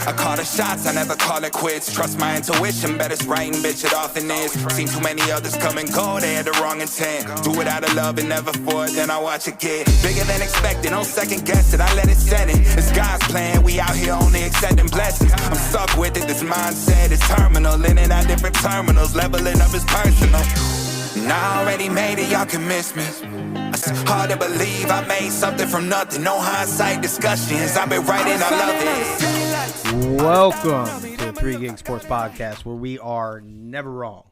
I call the shots, I never call it quits. Trust my intuition, bet it's right and bitch it often is. Seen too many others come and go, they had the wrong intent. Do it out of love and never for it, then I watch it get bigger than expected. Don't second guess it, I let it set in. It's God's plan, we out here only accepting blessings. I'm stuck with it, this mindset is terminal. In and out different terminals, leveling up is personal. And I already made it, y'all can miss me. It's hard to believe I made something from nothing. No hindsight discussions, I've been writing, I love it. Welcome to the 3 Gig Sports Podcast, where we are never wrong,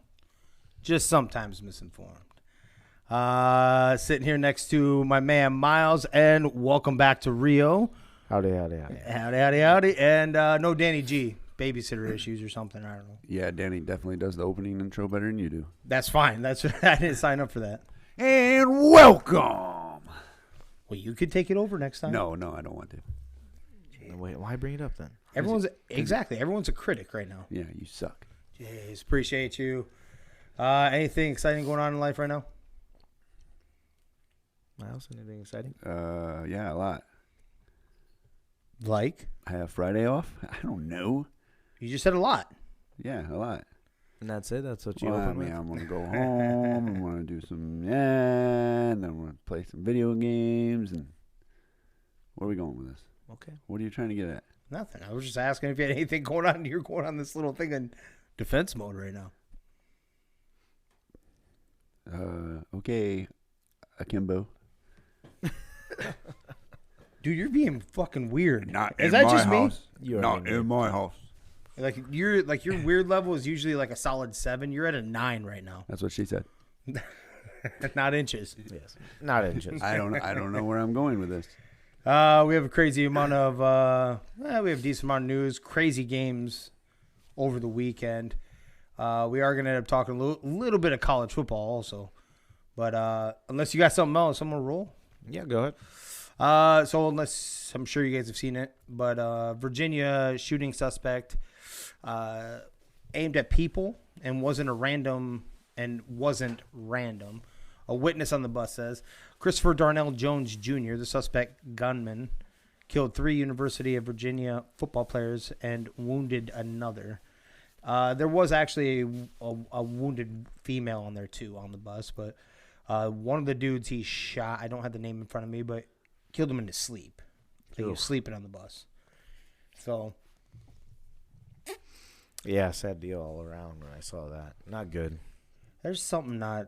just sometimes misinformed. Sitting here next to my man Miles, and welcome back to Rio. Howdy. And no Danny G, babysitter issues or something, I don't know. Yeah, Danny definitely does the opening intro better than you do. That's fine. I didn't sign up for that. And welcome. Well, you could take it over next time. No, I don't want to. Wait, why bring it up then? Everyone's a critic right now. Yeah, you suck. Jeez, appreciate you. Anything exciting going on in life right now? Miles, anything exciting? Yeah, a lot. Like? I have Friday off. I don't know. You just said a lot. Yeah, a lot. And that's it? That's what you Well, open with? I'm going to go home. I'm going to do some, and then I'm going to play some video games. And where are we going with this? Okay. What are you trying to get at? Nothing. I was just asking if you had anything going on. You're going on this little thing in defense mode right now. Okay, Akimbo. Dude, you're being fucking weird. Not Is in that my just house. me? Not in my house. Like your weird level is usually like a solid 7. You're at a 9 right now. That's what she said. Not inches. Yes. Not inches. I don't know where I'm going with this. We have a crazy amount of we have a decent amount of news, crazy games over the weekend. We are going to end up talking a little bit of college football also. But unless you got something else, I'm going to roll. Yeah, go ahead. So unless, I'm sure you guys have seen it, but Virginia shooting suspect aimed at people and wasn't random. A witness on the bus says Christopher Darnell Jones Jr., the suspect gunman, killed 3 University of Virginia football players and wounded another. There was actually a wounded female on there too on the bus, but one of the dudes he shot, I don't have the name in front of me, but killed him in his sleep. Like he was sleeping on the bus. So, Yeah, sad deal all around when I saw that. Not good. there's something not.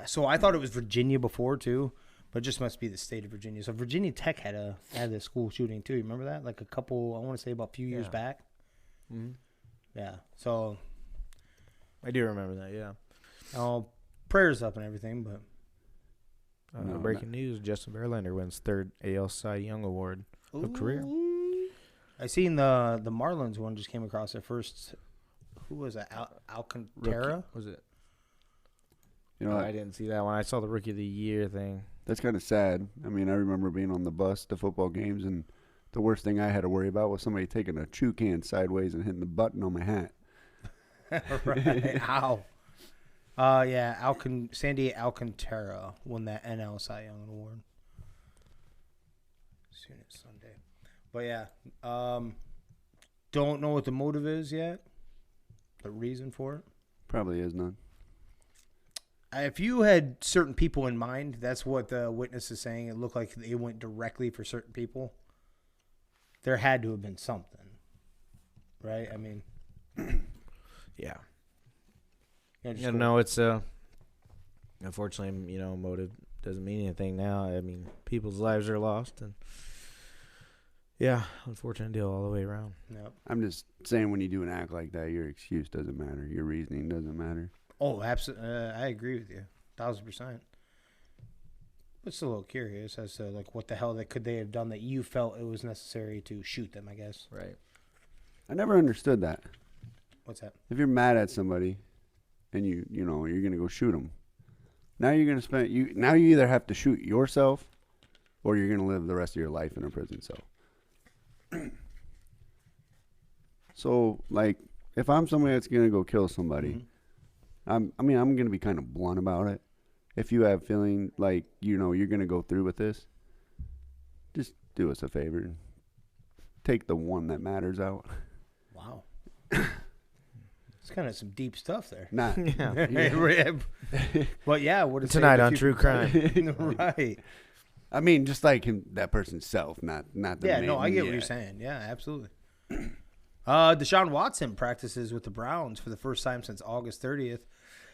So I thought it was Virginia before too, but it just must be the state of Virginia. So Virginia Tech had a school shooting too. You remember that? Like a couple, I want to say about a few years back. Mm-hmm. Yeah. So I do remember that, yeah. prayers up and everything, but Breaking news, Justin Verlander wins 3rd AL Cy Young Award of career. I seen the Marlins one just came across their first. Who was that? Alcantara? Rookie, was it? You know, I didn't see that one. I saw the Rookie of the Year thing. that's kind of sad. I mean, I remember being on the bus to football games, and the worst thing I had to worry about was somebody taking a chew can sideways and hitting the button on my hat. Right. How? Yeah, Sandy Alcantara won that NL Cy Young Award. Soon as Sunday. But yeah, don't know what the motive is yet. The reason for it. Probably is none. If you had certain people in mind, that's what the witness is saying. It looked like they went directly for certain people. There had to have been something, right? I mean, Yeah. just No, it's unfortunately, motive doesn't mean anything now. I mean, people's lives are lost, and yeah, unfortunate deal all the way around. Yep. I'm just saying, when you do an act like that, your excuse doesn't matter. Your reasoning doesn't matter. Oh, absolutely. I agree with you, 1,000%. But still a little curious as to like what the hell could they have done that you felt it was necessary to shoot them, I guess. Right. I never understood that. What's that? If you're mad at somebody, and you're gonna go shoot them, now you're gonna now you either have to shoot yourself, or you're gonna live the rest of your life in a prison cell. So, like, if I'm somebody that's gonna go kill somebody, I'm gonna be kind of blunt about it. If you have feeling like you're gonna go through with this, just do us a favor and take the one that matters out. Wow. It's kind of some deep stuff there. Nah. Yeah. But yeah, what is Tonight on True Crime. Right. I mean, just like that person's self, not the Yeah, main, no, I get what you're saying. Yeah, absolutely. Deshaun Watson practices with the Browns for the first time since August 30th.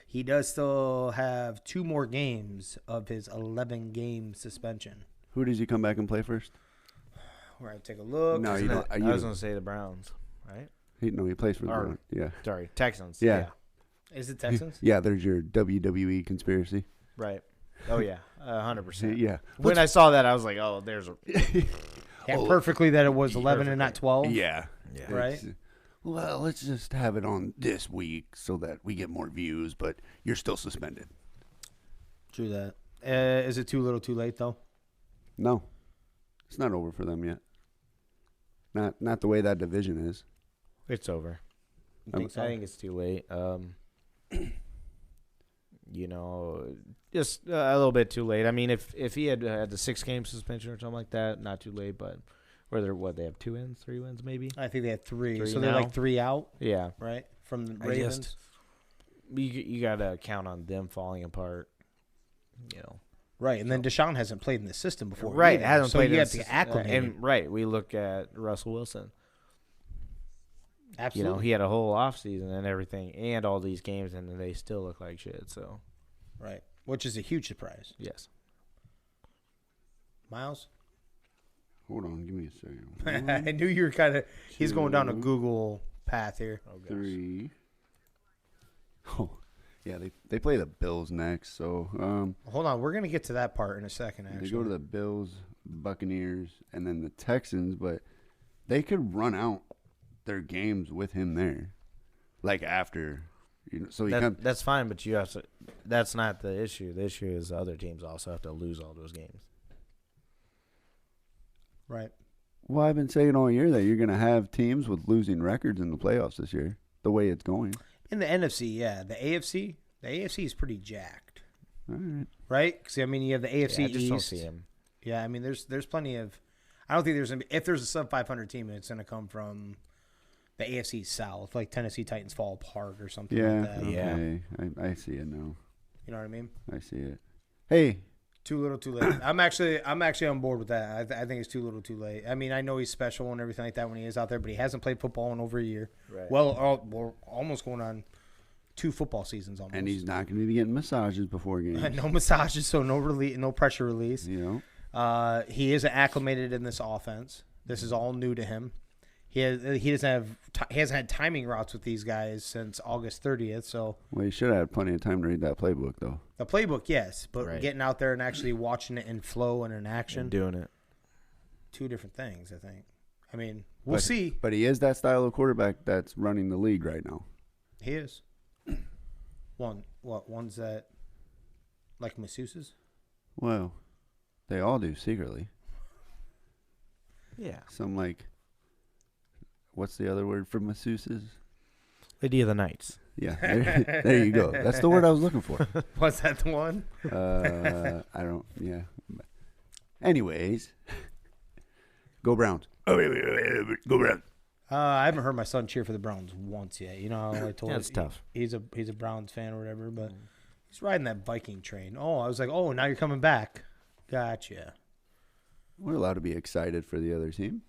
He does still have 2 more games of his 11-game suspension. Who does he come back and play first? We're going to take a look. No, you don't. I was going to say the Browns, right? He plays for the Browns. Yeah. Sorry, Texans. Yeah. Is it Texans? Yeah, there's your WWE conspiracy. Right. Oh, yeah. 100%. Yeah. When I saw that, I was like, oh, there's a... Yeah, perfectly that it was 11 and not 12. Yeah. Right? Well, let's just have it on this week so that we get more views, but you're still suspended. True that. Is it too little too late, though? No. It's not over for them yet. Not the way that division is. It's over. You think so? I think it's too late. Just a little bit too late. I mean, if he had the 6-game suspension or something like that, not too late. But they have 2 wins, 3 wins, maybe. I think they had 3. 3 so they're now? like 3 out, Yeah, right? From the I Ravens. just- you gotta count on them falling apart. Right, and then Deshaun hasn't played in the system before. Right, either, hasn't so played you in have the to system. acclimate. And right, we look at Russell Wilson. Absolutely. He had a whole offseason and everything, and all these games, and they still look like shit. So, Right, which is a huge surprise. yes. Miles? Hold on, give me a second. I knew you were kind of. He's going down a 2, Google path here. Oh, gosh. 3. Oh, yeah, they play the Bills next, so Hold on, we're gonna get to that part in a second. Actually, they go to the Bills, Buccaneers, and then the Texans, but they could run out their games with him there, like after, so he comes. That's fine, but you have to. That's not the issue. The issue is the other teams also have to lose all those games. right. Well, I've been saying all year that you're going to have teams with losing records in the playoffs this year, the way it's going. In the NFC, yeah. The AFC is pretty jacked, All right. right? Because I mean, you have the AFC Yeah, I just East. don't see him. Yeah, I mean, there's plenty of. I don't think there's gonna be, if there's a sub 500 team, it's gonna come from the AFC South, like Tennessee Titans fall apart or something Yeah. like that. Yeah. Okay. I see it now. You know what I mean? I see it. Hey. Too little, too late. I'm actually on board with that. I think it's too little, too late. I mean, I know he's special and everything like that when he is out there, but he hasn't played football in over a year. Right. Well, we're almost going on 2 football seasons almost. And he's not going to be getting massages before games. no massages, so no pressure release. You know? He isn't acclimated in this offense. This is all new to him. He hasn't had timing routes with these guys since August 30th. So Well, he should have had plenty of time to read that playbook, though. the playbook, yes, but Right. getting out there and actually watching it in flow and in action, And doing it. 2 different things. I think. I mean, we'll But- see. But he is that style of quarterback that's running the league right now. He is. One's that like masseuses? Well, they all do secretly. Yeah. Some like, what's the other word for masseuses? Lady of the Nights. Yeah, there you go. That's the word I was looking for. Was that the one? I don't, yeah. Anyways, go Browns. Go Browns. I haven't heard my son cheer for the Browns once yet. You know, how I told Yeah, you it's tough. He's a Browns fan or whatever, but he's riding that Viking train. Oh, I was like, oh, now you're coming back. Gotcha. We're allowed to be excited for the other team.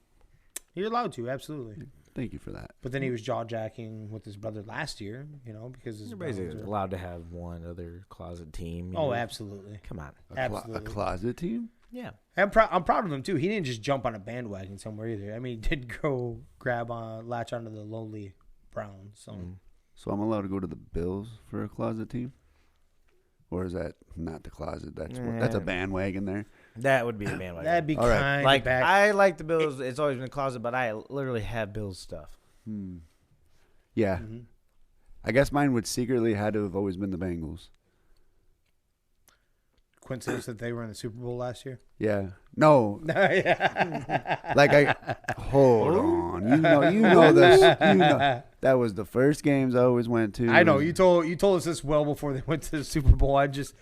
You're allowed to, absolutely. Thank you for that. But then he was jaw jacking with his brother last year, you know, because his You're Browns basically are- allowed to have one other closet team. you Oh, know. absolutely. Come on. A Absolutely. closet team? Yeah. I'm proud of him too. He didn't just jump on a bandwagon somewhere either. I mean, he did go latch onto the lowly Browns. So So I'm allowed to go to the Bills for a closet team? Or is that not the closet? That's a bandwagon there. That would be the bandwagon. that'd be All right. kind of like, back. I like the Bills. It's always been a closet, but I literally have Bills stuff. Yeah. Mhm. I guess mine would secretly had to have always been the Bengals. Coincidence that they were in the Super Bowl last year. Yeah. No. Yeah. Like hold on. You know this. You know that was the first games I always went to. I know you told us this well before they went to the Super Bowl. I just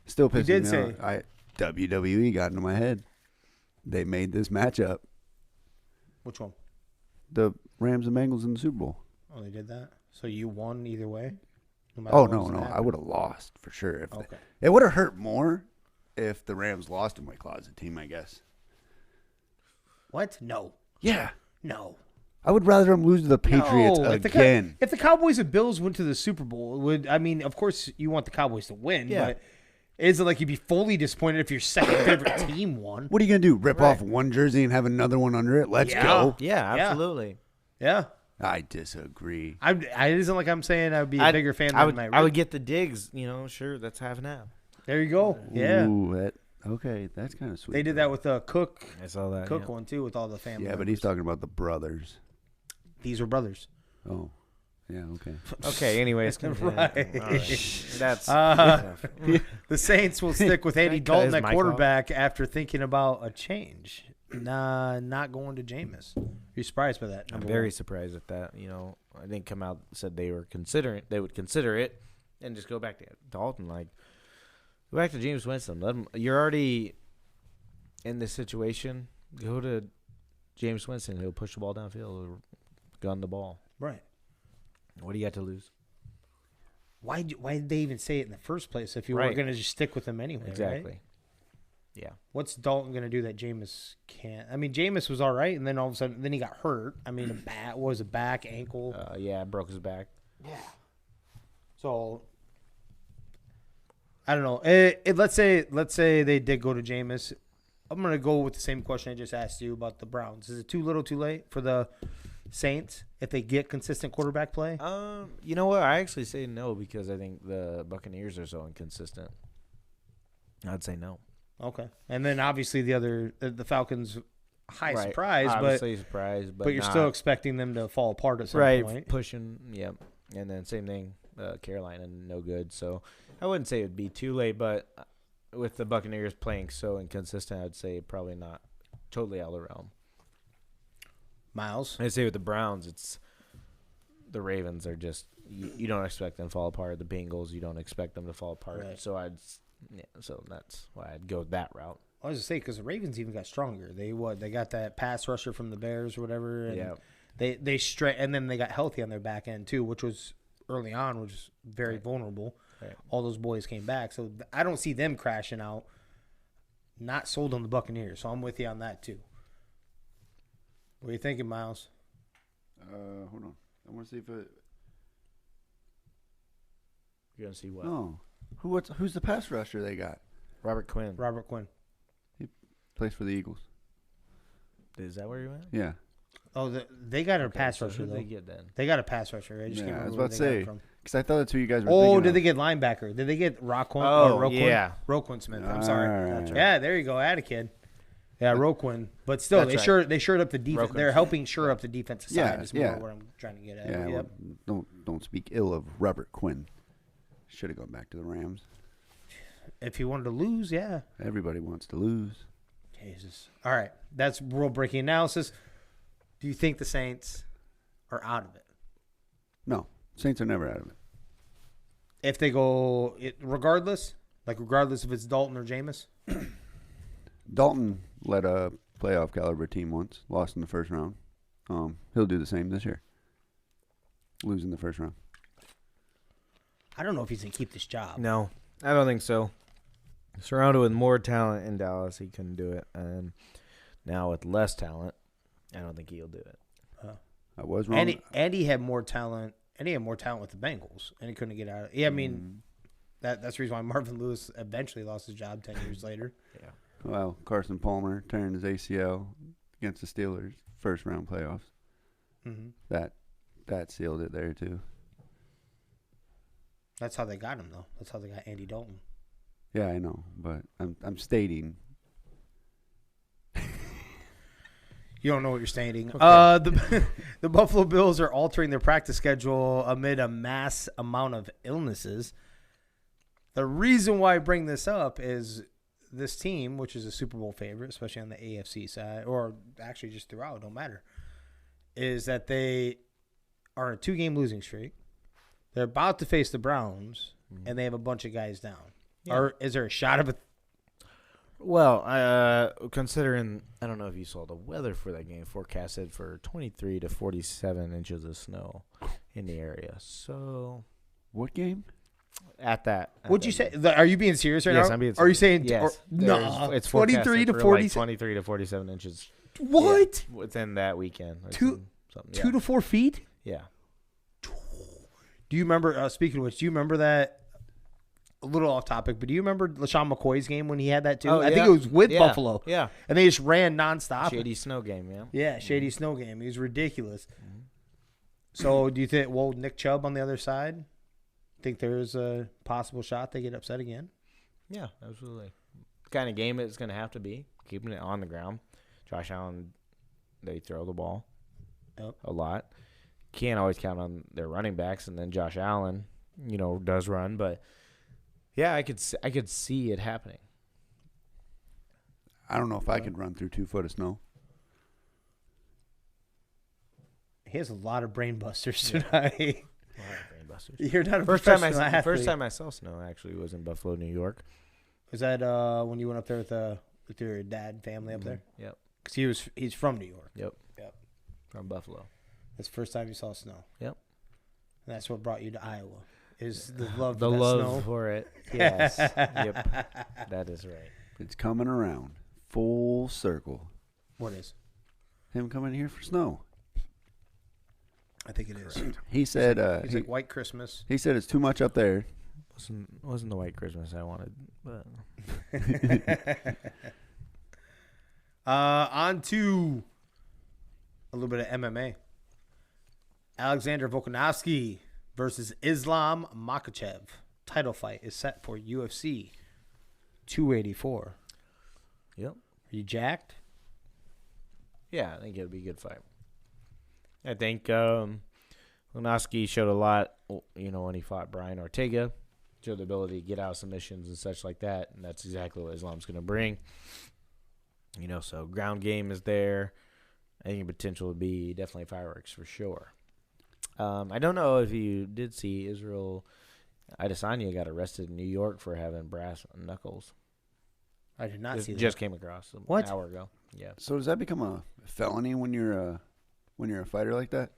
Still pissing did me say- off. WWE got into my head. They made this matchup. which one? the Rams and Bengals in the Super Bowl. Oh, they did that? So you won either way? Oh, no. I would have lost for sure. Okay. It would have hurt more if the Rams lost to my closet team, I guess. What? No. Yeah. No. I would rather them lose to the Patriots No. again. If the Cowboys and Bills went to the Super Bowl, of course you want the Cowboys to win, but is it like you'd be fully disappointed if your second favorite team won? What are you going to do? Rip off one jersey and have another one under it? Let's go. Yeah, absolutely. Yeah. I disagree. It isn't like I'm saying I would be a bigger fan than my I would get the digs, sure, that's half and half. There you go. Yeah. Ooh, okay, that's kind of sweet. They did that with Cook. I saw that. Cook one, too, with all the family Yeah, but members. he's talking about the brothers. These were brothers. Oh, yeah, okay. Okay, anyways. Right. That's the Saints will stick with Andy Can I cut Dalton his at mic quarterback after thinking about a change. Not going to Jameis. Are you surprised by that? I'm number very one? surprised at that. I didn't come out and said they would consider it and just go back to Dalton. Go back to James Winston. Let him. You're already in this situation. Go to James Winston. He'll push the ball downfield or gun the ball. Right. What do you got to lose? Why did they even say it in the first place if you were Right. going to just stick with him anyway? Exactly. Right? Yeah. What's Dalton going to do that Jameis can't? I mean, Jameis was all right, and then all of a sudden, then he got hurt. I mean, a back, ankle. Broke his back. Yeah. So I don't know. Let's say they did go to Jameis. I'm gonna go with the same question I just asked you about the Browns. Is it too little, too late for the Saints if they get consistent quarterback play? You know what? I actually say no because I think the Buccaneers are so inconsistent. I'd say no. Okay, and then obviously the Falcons, Right. surprise, Obviously surprised, but you're still expecting them to fall apart at some point. Pushing, yep. And then same thing, Carolina, no good. So I wouldn't say it would be too late, but with the Buccaneers playing so inconsistent, I'd say probably not totally out of the realm. Miles, I'd say with the Browns, it's the Ravens are just you don't expect them to fall apart. The Bengals, you don't expect them to fall apart. Right. So so that's why I'd go that route. I was gonna say because the Ravens even got stronger. They got that pass rusher from the Bears or whatever. And Yeah. and then they got healthy on their back end too, which was early on was very vulnerable. Right. All those boys came back, so I don't see them crashing out. Not sold on the Buccaneers, so I'm with you on that too. What are you thinking, Miles? Hold on. I want to see if it. You're gonna see what No. Who's the pass rusher they got? Robert Quinn. Robert Quinn. Plays for the Eagles. Is that where you went? Yeah. Oh, they got a pass so rusher who'd though. they get then? They got a pass rusher. I just can't Yeah, I was remember about to where they say. got it from. Because I thought that's who you guys were Oh, thinking did of. they get linebacker? Did they get Roquan? Oh, Roquan? yeah. Roquan Smith. I'm sorry. All right. Yeah, there you go. Add a kid. Yeah, Roquan. But still, That's they shored up the defense. Roquan. They're helping shore up the defensive Yeah, side. Is more yeah. what I'm trying to get at. Yeah, Yep. well, don't speak ill of Robert Quinn. Should have gone back to the Rams. If he wanted to lose, yeah. Everybody wants to lose. Jesus. All right. That's world breaking analysis. Do you think the Saints are out of it? No, Saints are never out of it. If they go, regardless if it's Dalton or Jameis? Dalton led a playoff caliber team once, lost in the first round. He'll do the same this year. Lose in the first round. I don't know if he's going to keep this job. No, I don't think so. Surrounded with more talent in Dallas, he couldn't do it. And now with less talent, I don't think he'll do it. I was wrong. And he had more talent. And he had more talent with the Bengals, and he couldn't get out of it. Yeah, I mean, that's the reason why Marvin Lewis eventually lost his job 10 years later. Yeah. Well, Carson Palmer turned his ACL against the Steelers first round playoffs. Mm-hmm. That sealed it there too. That's how they got him, though. That's how they got Andy Dalton. Yeah, I know, but I'm stating. You don't know what you're stating. Okay. The Buffalo Bills are altering their practice schedule amid a mass amount of illnesses. The reason why I bring this up is this team, which is a Super Bowl favorite, especially on the AFC side, or actually just throughout, don't matter, is that they are on a 2-game losing streak. They're about to face the Browns, and they have a bunch of guys down. Yeah. Or is there a shot of Well, considering, I don't know if you saw the weather for that game, forecasted for 23 to 47 inches of snow in the area. So, What game? What'd you say? Are you being serious right now? Yes, I'm being serious. Are you saying yes? no? It's 23 to 47. 47. 23 to 47 inches. What? Yeah, within that weekend. or Two- something. 2 to 4 feet? Yeah. Do you remember? Speaking of which, do you remember that? A little off topic, but do you remember LaShawn McCoy's game when he had that too? Oh, I think yeah. it was with Yeah. Buffalo. Yeah. And they just ran nonstop. Shady snow game, yeah. Yeah, shady snow game. He was ridiculous. So, do you think? Well, Nick Chubb on the other side. Think there's a possible shot they get upset again? Yeah, absolutely. The kind of game it's going to have to be, keeping it on the ground. Josh Allen, they throw the ball a lot. Can't always count on their running backs, and then Josh Allen, does run, but yeah, I could see it happening. I don't know if I could run through 2 foot of snow. He has a lot of brain busters tonight. Brainbusters. You're not a First time professional first athlete. time I saw snow actually was in Buffalo, New York. Was that when you went up there with your dad and family up there? Yep. Because he's from New York. Yep. Yep. From Buffalo. That's the first time you saw snow. Yep. And that's what brought you to Iowa. Is the love The for that love snow? for it. Yes. Yep. That is right. It's coming around. Full circle. What is? Him coming here for snow. I think it is. He said He's like White Christmas. he said it's too much up there. Wasn't the white Christmas I wanted, but On to a little bit of MMA. Alexander Volkanovski versus Islam Makhachev. Title fight is set for UFC 284. yep. Are you jacked? Yeah, I think it would be a good fight. I think Volkanovski showed a lot, when he fought Brian Ortega. Showed the ability to get out of submissions and such like that, and that's exactly what Islam's going to bring. So ground game is there. I think the potential would be definitely fireworks for sure. I don't know if you did see Israel Adesanya got arrested in New York for having brass knuckles. I did not see that. Just came across an hour ago. Yeah. So does that become a felony when you're a fighter like that?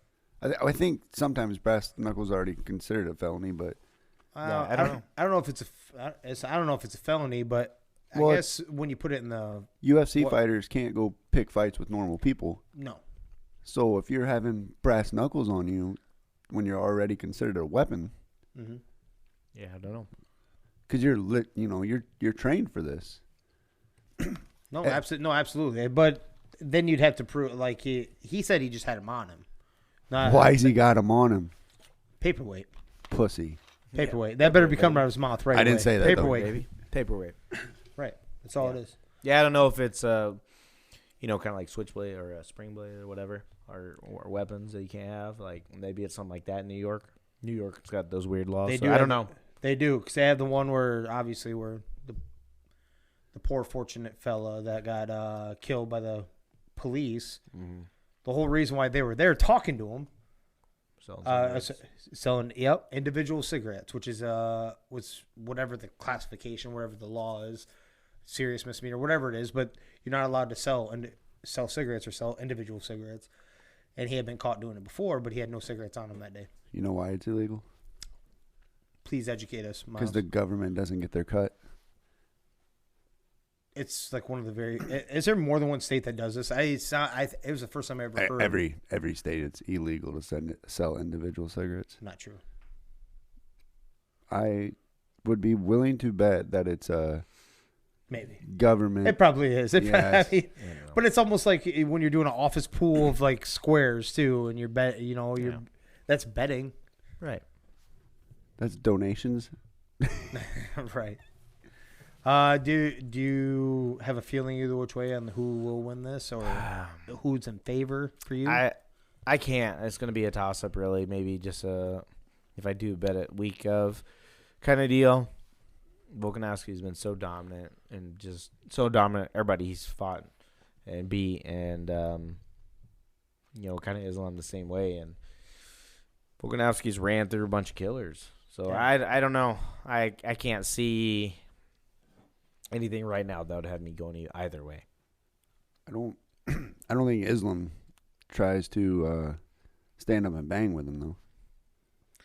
I think sometimes brass knuckles are already considered a felony, but Yeah, I don't know. I don't know if I don't know if it's a felony, but Well, I guess when you put it in the UFC What? fighters can't go pick fights with normal people. no. So if you're having brass knuckles on you when you're already considered a weapon, Mm-hmm. Yeah, I don't know. because you're trained for this. No, absolutely. But then you'd have to prove like he said he just had him on him. Not Why's he got him on him? paperweight. Pussy. Paperweight. That better be coming out of his mouth right I didn't away. say that, though. Paperweight. Baby. Paperweight. Right. That's all it is. Yeah, I don't know if it's kind of like switchblade or a spring blade or whatever, or weapons that you can't have. Like maybe it's something like that in New York. New York's got those weird laws. They so do I don't have- know. They do, because they have the one where the poor fortunate fella that got killed by the police. Mm-hmm. The whole reason why they were there talking to him, So selling individual cigarettes, which is was whatever the classification, whatever the law is, serious misdemeanor, whatever it is. But you're not allowed to sell cigarettes or sell individual cigarettes. And he had been caught doing it before, but he had no cigarettes on him that day. You know why it's illegal? Please educate us, Miles. Because the government doesn't get their cut. It's like one of the very. Is there more than one state that does this? It was the first time I ever heard. Every state, it's illegal to sell individual cigarettes. Not true. I would be willing to bet that it's a Maybe government. it probably is. Yes. But it's almost like when you're doing an office pool of like squares too, and you're that's betting, right. That's donations. right? Do you have a feeling either which way on who will win this or who's in favor for you? I can't. It's going to be a toss up, really. Maybe just if I do bet it week of kind of deal. Volkanovski's been so dominant and just so dominant. Everybody he's fought and beat, and kind of Islam the same way. And Volkanovski's ran through a bunch of killers. So Yeah. I don't know. I can't see anything right now that would have me going either way. I don't I don't think Islam tries to stand up and bang with him though.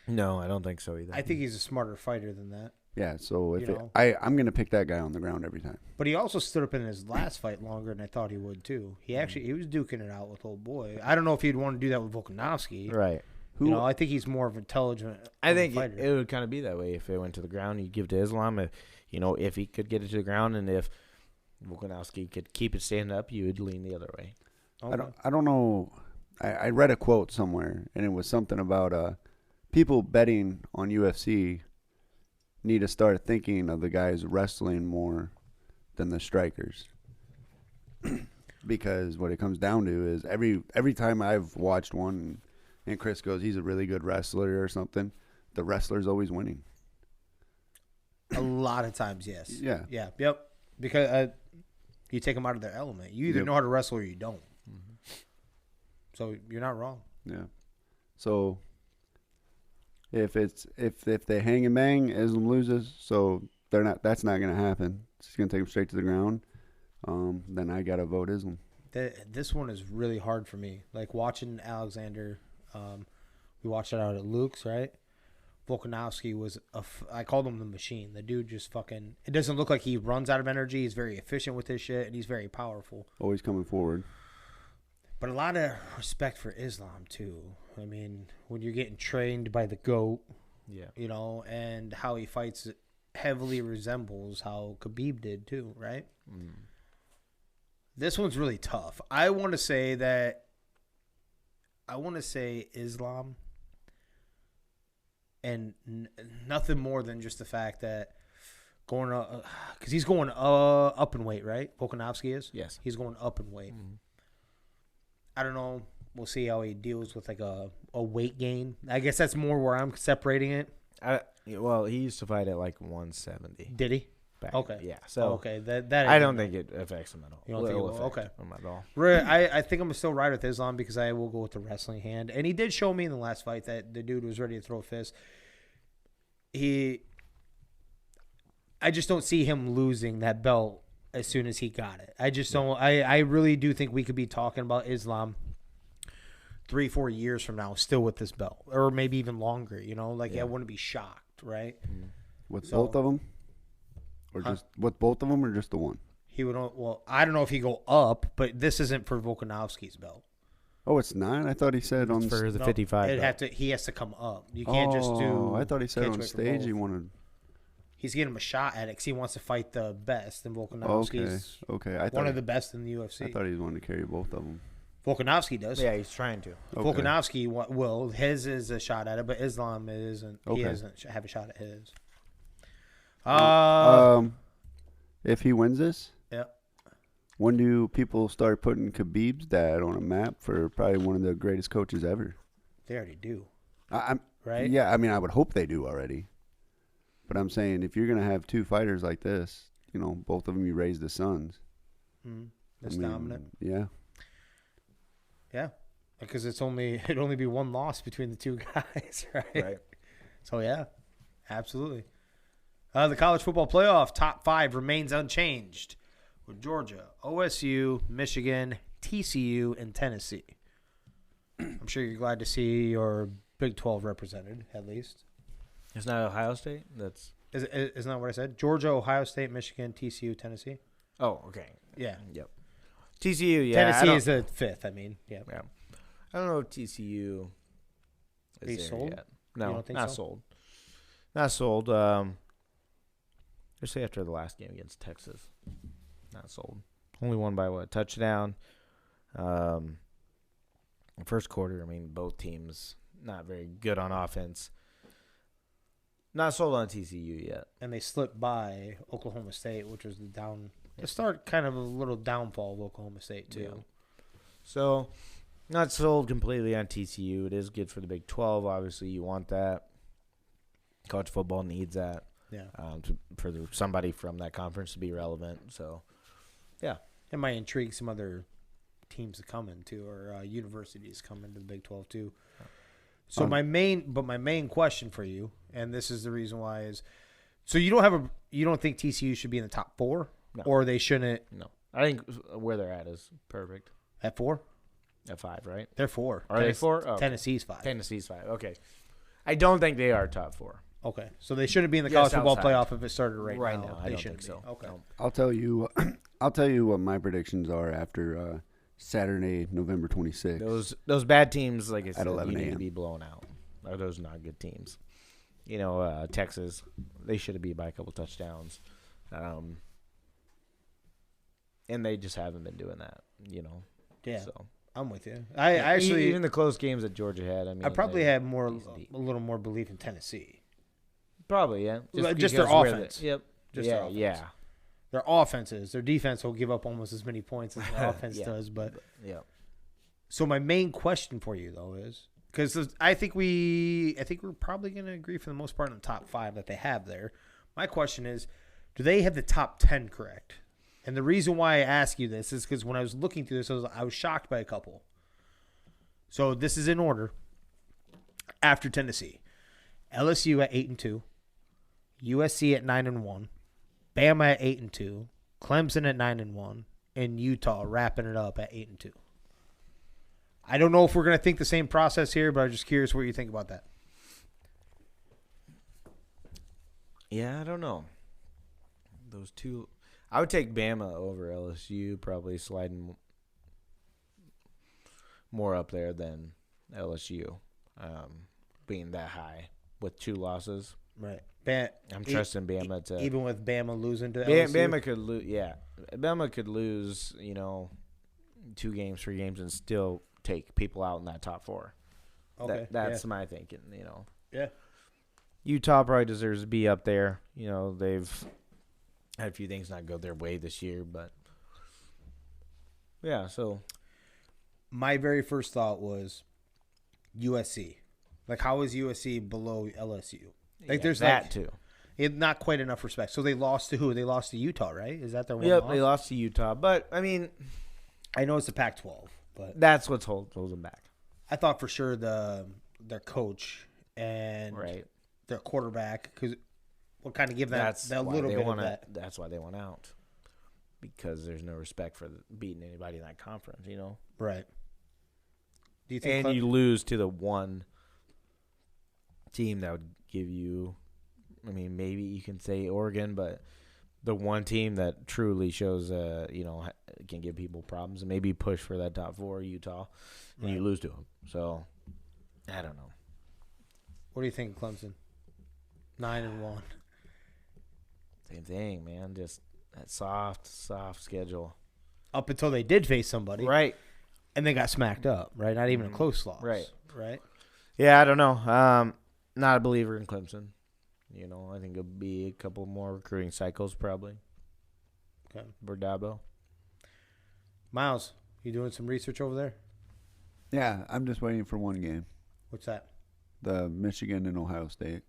No, I don't think so either. I think he's a smarter fighter than that. Yeah, so if You it, know. I'm gonna pick that guy on the ground every time. But he also stood up in his last fight longer than I thought he would too. He was duking it out with old boy. I don't know if he'd want to do that with Volkanovski. Right. You know, I think he's more of an intelligent. I think fighter. it would kind of be that way if it went to the ground. You give it to Islam, if he could get it to the ground, and if Volkanovski could keep it standing up, you would lean the other way. Okay. I don't know. I read a quote somewhere, and it was something about people betting on UFC need to start thinking of the guys wrestling more than the strikers. Because what it comes down to is every time I've watched one and Chris goes, he's a really good wrestler or something, the wrestler's always winning. A lot of times, yes. Yeah. Yeah. Yep. Because you take them out of their element. You either know how to wrestle or you don't. Mm-hmm. So you're not wrong. Yeah. So if they hang and bang, Islam loses. So that's not going to happen. It's going to take him straight to the ground. Then I got to vote Islam. This one is really hard for me. Like watching Alexander, we watched it out at Luke's, right? Volkanovski was I called him the machine. The dude just fucking. It doesn't look like he runs out of energy. He's very efficient with his shit, and he's very powerful. Always coming forward. But a lot of respect for Islam too. I mean, when you're getting trained by the GOAT, you know, and how he fights heavily resembles how Khabib did too, right? Mm. This one's really tough. I want to say Islam, and nothing more than just the fact that going because he's going up in weight, right? Volkanovski is. Yes, he's going up in weight. Mm. I don't know. We'll see how he deals with like a weight gain. I guess that's more where I'm separating it. Well, he used to fight at like 170. Did he? Back. Okay. Yeah. So okay, that I don't think it affects him at all. You don't think it will? Okay. Him at all. I think I'm still right with Islam because I will go with the wrestling hand. And he did show me in the last fight that the dude was ready to throw a fist. I just don't see him losing that belt as soon as he got it. I just don't. I really do think we could be talking about Islam 3-4 years from now still with this belt, or maybe even longer. You know, like I wouldn't be shocked, right? With both of them, or just with both of them, or just the one? He would. Well, I don't know if he go up, but this isn't for Volkanovski's belt. Oh, it's not. I thought he said it's for the 55. He has to come up. You can't just do. I thought he said on stage he wanted. He's getting him a shot at it because he wants to fight the best, and Volkanovski's one of the best in the UFC. I thought he wanted to carry both of them. Volkanovski does. Yeah, he's trying to. Okay. Volkanovski will. His is a shot at it, but Islam isn't. Okay. He doesn't have a shot at his. If he wins this, yep. When do people start putting Khabib's dad on a map for probably one of the greatest coaches ever? They already do. Right? Yeah, I mean, I would hope they do already. But I'm saying if you're going to have two fighters like this, you know, both of them you raise the sons. That's dominant. Yeah. Yeah. Because it'd only be one loss between the two guys, right? Right. So, yeah, absolutely. The college football playoff top 5 remains unchanged with Georgia, OSU, Michigan, TCU, and Tennessee. I'm sure you're glad to see your Big 12 represented, at least. It's not Ohio State? Isn't that what I said? Georgia, Ohio State, Michigan, TCU, Tennessee. Oh, okay. Yeah. Yep. TCU, yeah. Tennessee is the 5th, I mean. Yeah. I don't know if TCU is there sold? yet. No, don't think not so? sold. Not sold. Just say after the last game against Texas. Not sold. Only won by what? Touchdown. First quarter, I mean, both teams not very good on offense. Not sold on TCU yet. And they slipped by Oklahoma State, which was the start kind of a little downfall of Oklahoma State, too. Yeah. So, not sold completely on TCU. It is good for the Big 12. Obviously, you want that. College football needs that. Yeah. For somebody from that conference to be relevant. So, yeah. It might intrigue some other teams to come into, or universities come into the Big 12 too. So my main question for you, and this is the reason why, is so you don't think TCU should be in the top 4 Or they shouldn't No. I think where they're at is perfect. at 4? At 5, right? They're 4. Are they 4? Oh, Tennessee's 5. Tennessee's 5. Okay. I don't think they are top 4. Okay, so they shouldn't be in the Yes, college football outside. playoff if it started right now. I They don't shouldn't think so. be. Okay. No. I'll tell you. I'll tell you what my predictions are after Saturday, November 26th. Those bad teams, like I said, 11 you need to a.m. be blown out. Are those not good teams? Texas, they should have beat by a couple touchdowns. And they just haven't been doing that, Yeah, So I'm with you. I actually even the close games that Georgia had, I probably had a easy. little more belief in Tennessee. Probably, yeah. Just their because offense. Yep. Just yeah, their offense. yeah. Their offenses, their defense will give up almost as many points as their offense Yeah. does. But Yeah. so my main question for you though is because I think we're probably going to agree for the most part on the top 5 that they have there. My question is, do they have the top 10 correct? And the reason why I ask you this is because when I was looking through this, I was shocked by a couple. So this is in order. After Tennessee, LSU at 8-2, USC at 9-1, Bama at 8-2, Clemson at 9-1, and Utah wrapping it up at 8-2. I don't know if we're going to think the same process here, but I'm just curious what you think about that. Yeah, I don't know. Those two, I would take Bama over LSU, probably sliding more up there than LSU, being that high with 2 losses. Right. I'm trusting Bama to even with Bama losing to LSU. Bama could lose. Yeah, Bama could lose. 2 games, 3 games, and still take people out in that top 4. Okay, That's my thinking. Yeah. Utah probably deserves to be up there. They've had a few things not go their way this year, but yeah. So My very first thought was USC. Like, how is USC below LSU? Like, there's that too. Not quite enough respect. So they lost to who? They lost to Utah, right? Is that their one Yep, loss? they lost to Utah, but I mean, I know it's the Pac-12, but that's what's holding them back. I thought for sure their coach and Right. their quarterback will kind of give That's that why little they bit of wanna, that. That's why they went out, because there's no respect for beating anybody in that conference. Right. Do you think And you lose to the one team that would give you, I mean, maybe you can say Oregon, but the one team that truly shows, can give people problems and maybe push for that top 4, Utah, and you lose to them. So, I don't know. What do you think, Clemson? 9-1. Same thing, man. Just that soft schedule. Up until they did face somebody. Right. And they got smacked up, right? Not even a close loss. Right. Right? Yeah, I don't know. Not a believer in Clemson. I think it'll be a couple more recruiting cycles probably. Okay. For Dabo. Miles, you doing some research over there? Yeah, I'm just waiting for one game. What's that? The Michigan and Ohio State.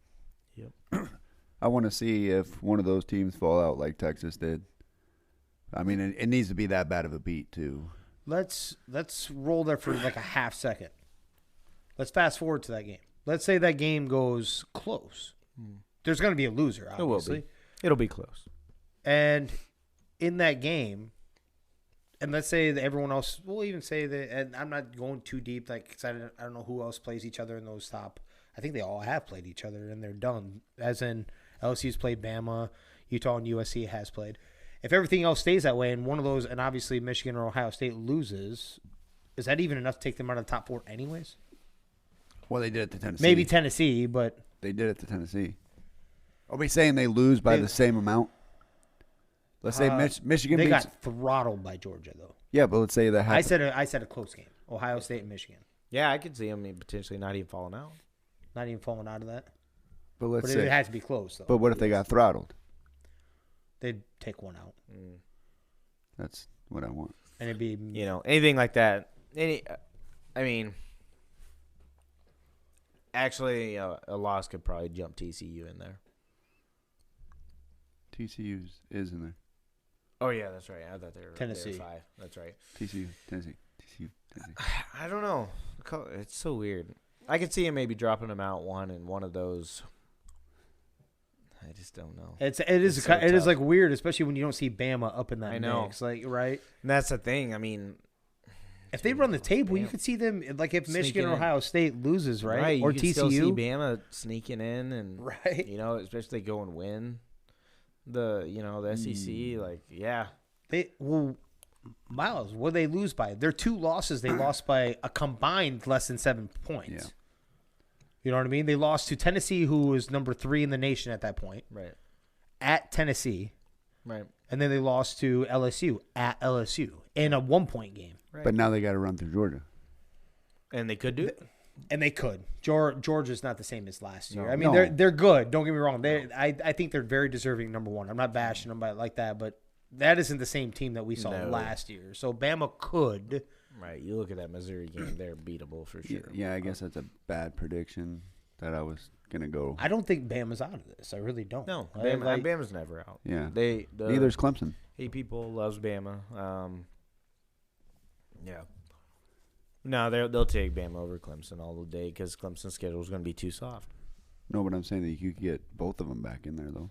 Yep. I want to see if one of those teams fall out like Texas did. I mean, it needs to be that bad of a beat too. Let's roll there for like a half second. Let's fast forward to that game. Let's say that game goes close. There's going to be a loser, obviously. It'll be close. And in that game, and let's say that everyone else, we'll even say that, and I'm not going too deep, like, 'cause I don't know who else plays each other in those top. I think they all have played each other, and they're done. As in, LSU's played Bama, Utah and USC has played. If everything else stays that way, and one of those, and obviously Michigan or Ohio State loses, is that even enough to take them out of the top 4 anyways? Well, they did it to Tennessee. Maybe Tennessee, but They did it to Tennessee. Are we saying they lose by the same amount? Let's say Michigan they beats. got throttled by Georgia, though. Yeah, but let's say that I happens. said a close game. Ohio State and Michigan. Yeah, I could see them potentially not even falling out. Not even falling out of that. But let's But say. it has to be close, though. But what if they got throttled? They'd take one out. That's what I want. And it'd be Anything like that. Actually, a loss could probably jump TCU in there. TCU is in there. Oh yeah, that's right. I thought they were Tennessee. 5. That's right. TCU, Tennessee. I don't know. It's so weird. I could see him maybe dropping them out one in one of those. I just don't know. It is so tough. like weird, especially when you don't see Bama up in that I know. mix, like right. And that's the thing. I mean, If they run the table, you Bama. could see them like if Sneaking Michigan or in. Ohio State loses, right? you Or can TCU, still see Bama sneaking in, and right? you know, especially go and win the SEC. Like, yeah, Miles, what they lose by? Their 2 losses, they lost by a combined less than 7 points. Yeah. You know what I mean? They lost to Tennessee, who was number 3 in the nation at that point, right, at Tennessee, right, and then they lost to LSU at LSU in a 1-point game. right. But now they got to run through Georgia. And they could do it. And they could. Georgia's not the same as last year. No. I mean, No. they're good. Don't get me wrong. I think they're very deserving number 1. I'm not bashing them like that, but that isn't the same team that we saw No. last year. So Bama could. Right. You look at that Missouri game; they're beatable for sure. Yeah, I guess that's a bad prediction that I was gonna go. I don't think Bama's out of this. I really don't. No, Like- Bama's never out. Yeah. The Neither's Clemson. Hey, people loves Bama. Yeah. No, they'll take Bama over Clemson all the day because Clemson's schedule is going to be too soft. No, but I'm saying that you could get both of them back in there though.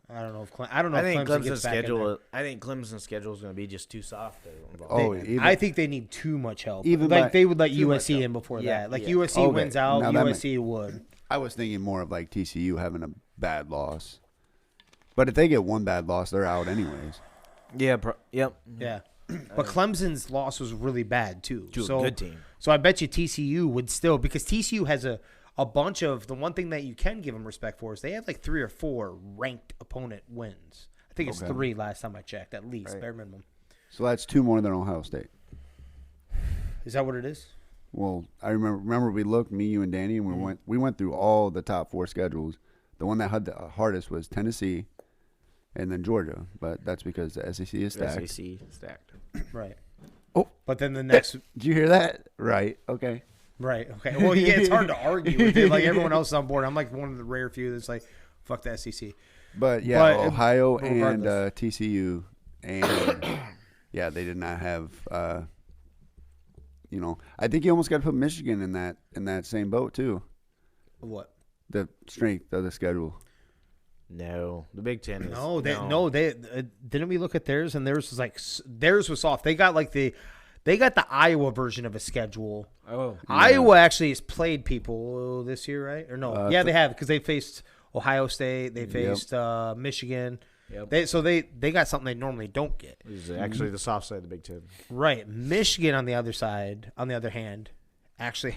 I don't know if I think Clemson gets back in there. Clemson's schedule is going to be just too soft. Oh, They- even- I think they need too much help. Even like by- they would let too much USC help. in before Yeah, that. Like yeah. USC Okay, wins now out, that USC would. I was thinking more of like TCU having a bad loss. But if they get one bad loss, they're out anyways. Yeah. Yep. Yeah. But Clemson's loss was really bad too. To so a good team. So I bet you TCU would still, because TCU has a bunch of, the one thing that you can give them respect for is they have like 3 or 4 ranked opponent wins. I think it's Okay. 3 last time I checked, at least, Right. bare minimum. So that's 2 more than Ohio State. Is that what it is? Well, I remember we looked, me, you, and Danny, and we went through all the top 4 schedules. The one that had the hardest was Tennessee, and then Georgia. But that's because the SEC is stacked. SEC stacked. Right. Oh. But then the next, Did you hear that? Right. Okay. right, okay. Well, yeah, it's hard to argue with it. Like everyone else is on board. I'm like one of the rare few that's like, fuck the SEC. But yeah, But, Ohio but and regardless. TCU, and yeah, they did not have. I think you almost got to put Michigan in that same boat too. What? The strength of the schedule. No, the Big Ten is They didn't we look at theirs, and theirs was like, theirs was soft. They got like they got the Iowa version of a schedule. Oh, Iowa actually has played people this year, right? Or no? Yeah, th- they have, because they faced Ohio State, they faced Michigan. Yep. They got something they normally don't get. This is actually the soft side of the Big Ten. Right. Michigan on the other hand, actually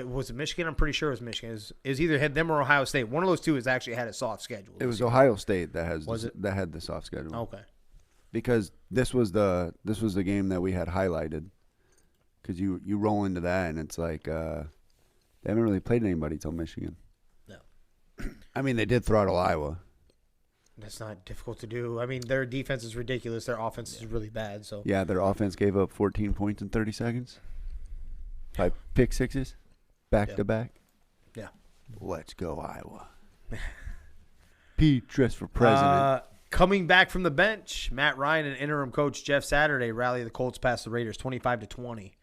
was it Michigan? I'm pretty sure it was Michigan. It was either had them or Ohio State. One of those two has actually had a soft schedule. It was Ohio State that had the soft schedule. Okay. Because this was the game that we had highlighted. Because you roll into that and it's like they haven't really played anybody till Michigan. No. I mean, they did throttle Iowa. That's not difficult to do. I mean, their defense is ridiculous. Their offense is really bad. So Yeah, their offense gave up 14 points in 30 seconds. 5 pick sixes, back to back. Yeah. Let's go, Iowa. Pete, dress for president. Coming back from the bench, Matt Ryan and interim coach Jeff Saturday rally the Colts past the Raiders 25-20.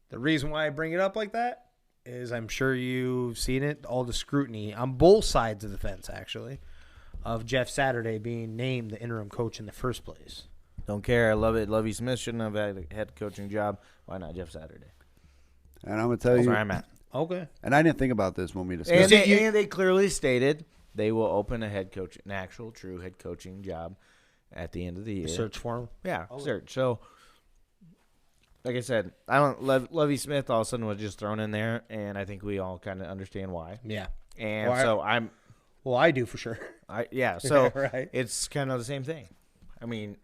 The reason why I bring it up like that is I'm sure you've seen it, all the scrutiny on both sides of the fence, actually, of Jeff Saturday being named the interim coach in the first place. Don't care. I love it. Lovie Smith shouldn't have had a head coaching job. Why not Jeff Saturday? And I'm going to tell That's you, where I'm at. Okay. and I didn't think about this when we discussed And it. they clearly stated they will open an actual true head coaching job at the end of the year. Search for him. Yeah, search. So, like I said, Lovie Smith all of a sudden was just thrown in there, and I think we all kind of understand why. Yeah. And Well, so Well, I do for sure. so Right. it's kind of the same thing. I mean,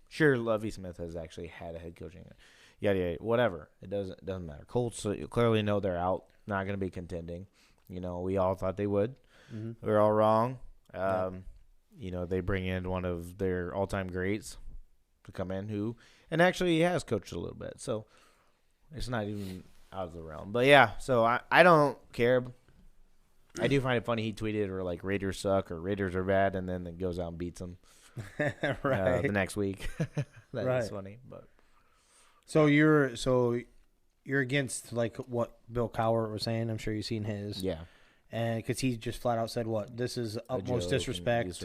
sure, Lovie Smith has actually had a head coaching, yada, whatever. It doesn't matter. Colts clearly know they're out, not going to be contending. We all thought they would. Mm-hmm. We're all wrong. They bring in one of their all-time greats to come in and actually he has coached a little bit. So it's not even out of the realm. But yeah, so I don't care. I do find it funny he tweeted or like Raiders suck or Raiders are bad, and then it goes out and beats them Right. the next week. That Right. is funny, but So you're against like what Bill Cowher was saying. I'm sure you've seen his. yeah, and because he just flat out said, "What this is utmost joke and disrespect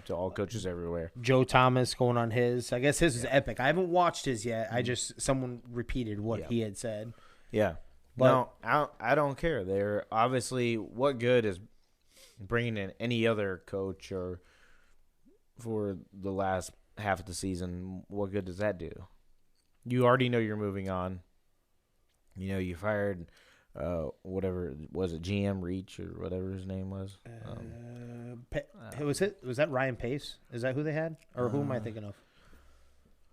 to all coaches everywhere. Joe Thomas going on his. I guess his is epic. I haven't watched his yet. I just someone repeated what he had said. Yeah, But- no, I don't care. They're obviously what good is bringing in any other coach or for the last half of the season? What good does that do? You already know you're moving on. You know you fired. Whatever was it, GM Reach or whatever his name was. Who was it? Was that Ryan Pace? Is that who they had, or who am I thinking of?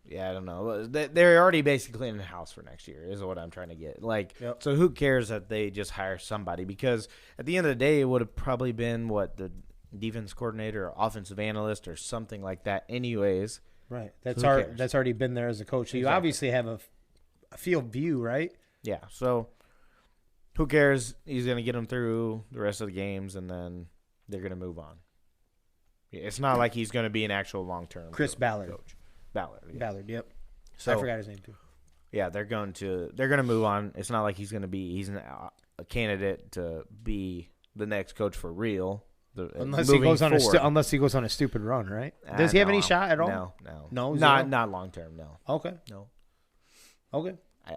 Yeah, I don't know. They're already basically cleaning the house for next year. Is what I'm trying to get. Yep. So who cares that they just hire somebody? Because at the end of the day, it would have probably been the defense coordinator or offensive analyst or something like that. Anyways, Right. That's already been there as a coach. So you obviously have a field view, right? yeah. So who cares? He's going to get them through the rest of the games, and then they're going to move on. It's not like he's going to be an actual long-term Chris Ballard. coach. Ballard. Yeah. Ballard. Yep. So I forgot his name too. yeah, they're going to move on. It's not like he's a candidate to be the next coach for real. Unless he goes on a stupid run, right? Does he have any shot at all? No, Zero? not long term. No, Okay. no. Okay.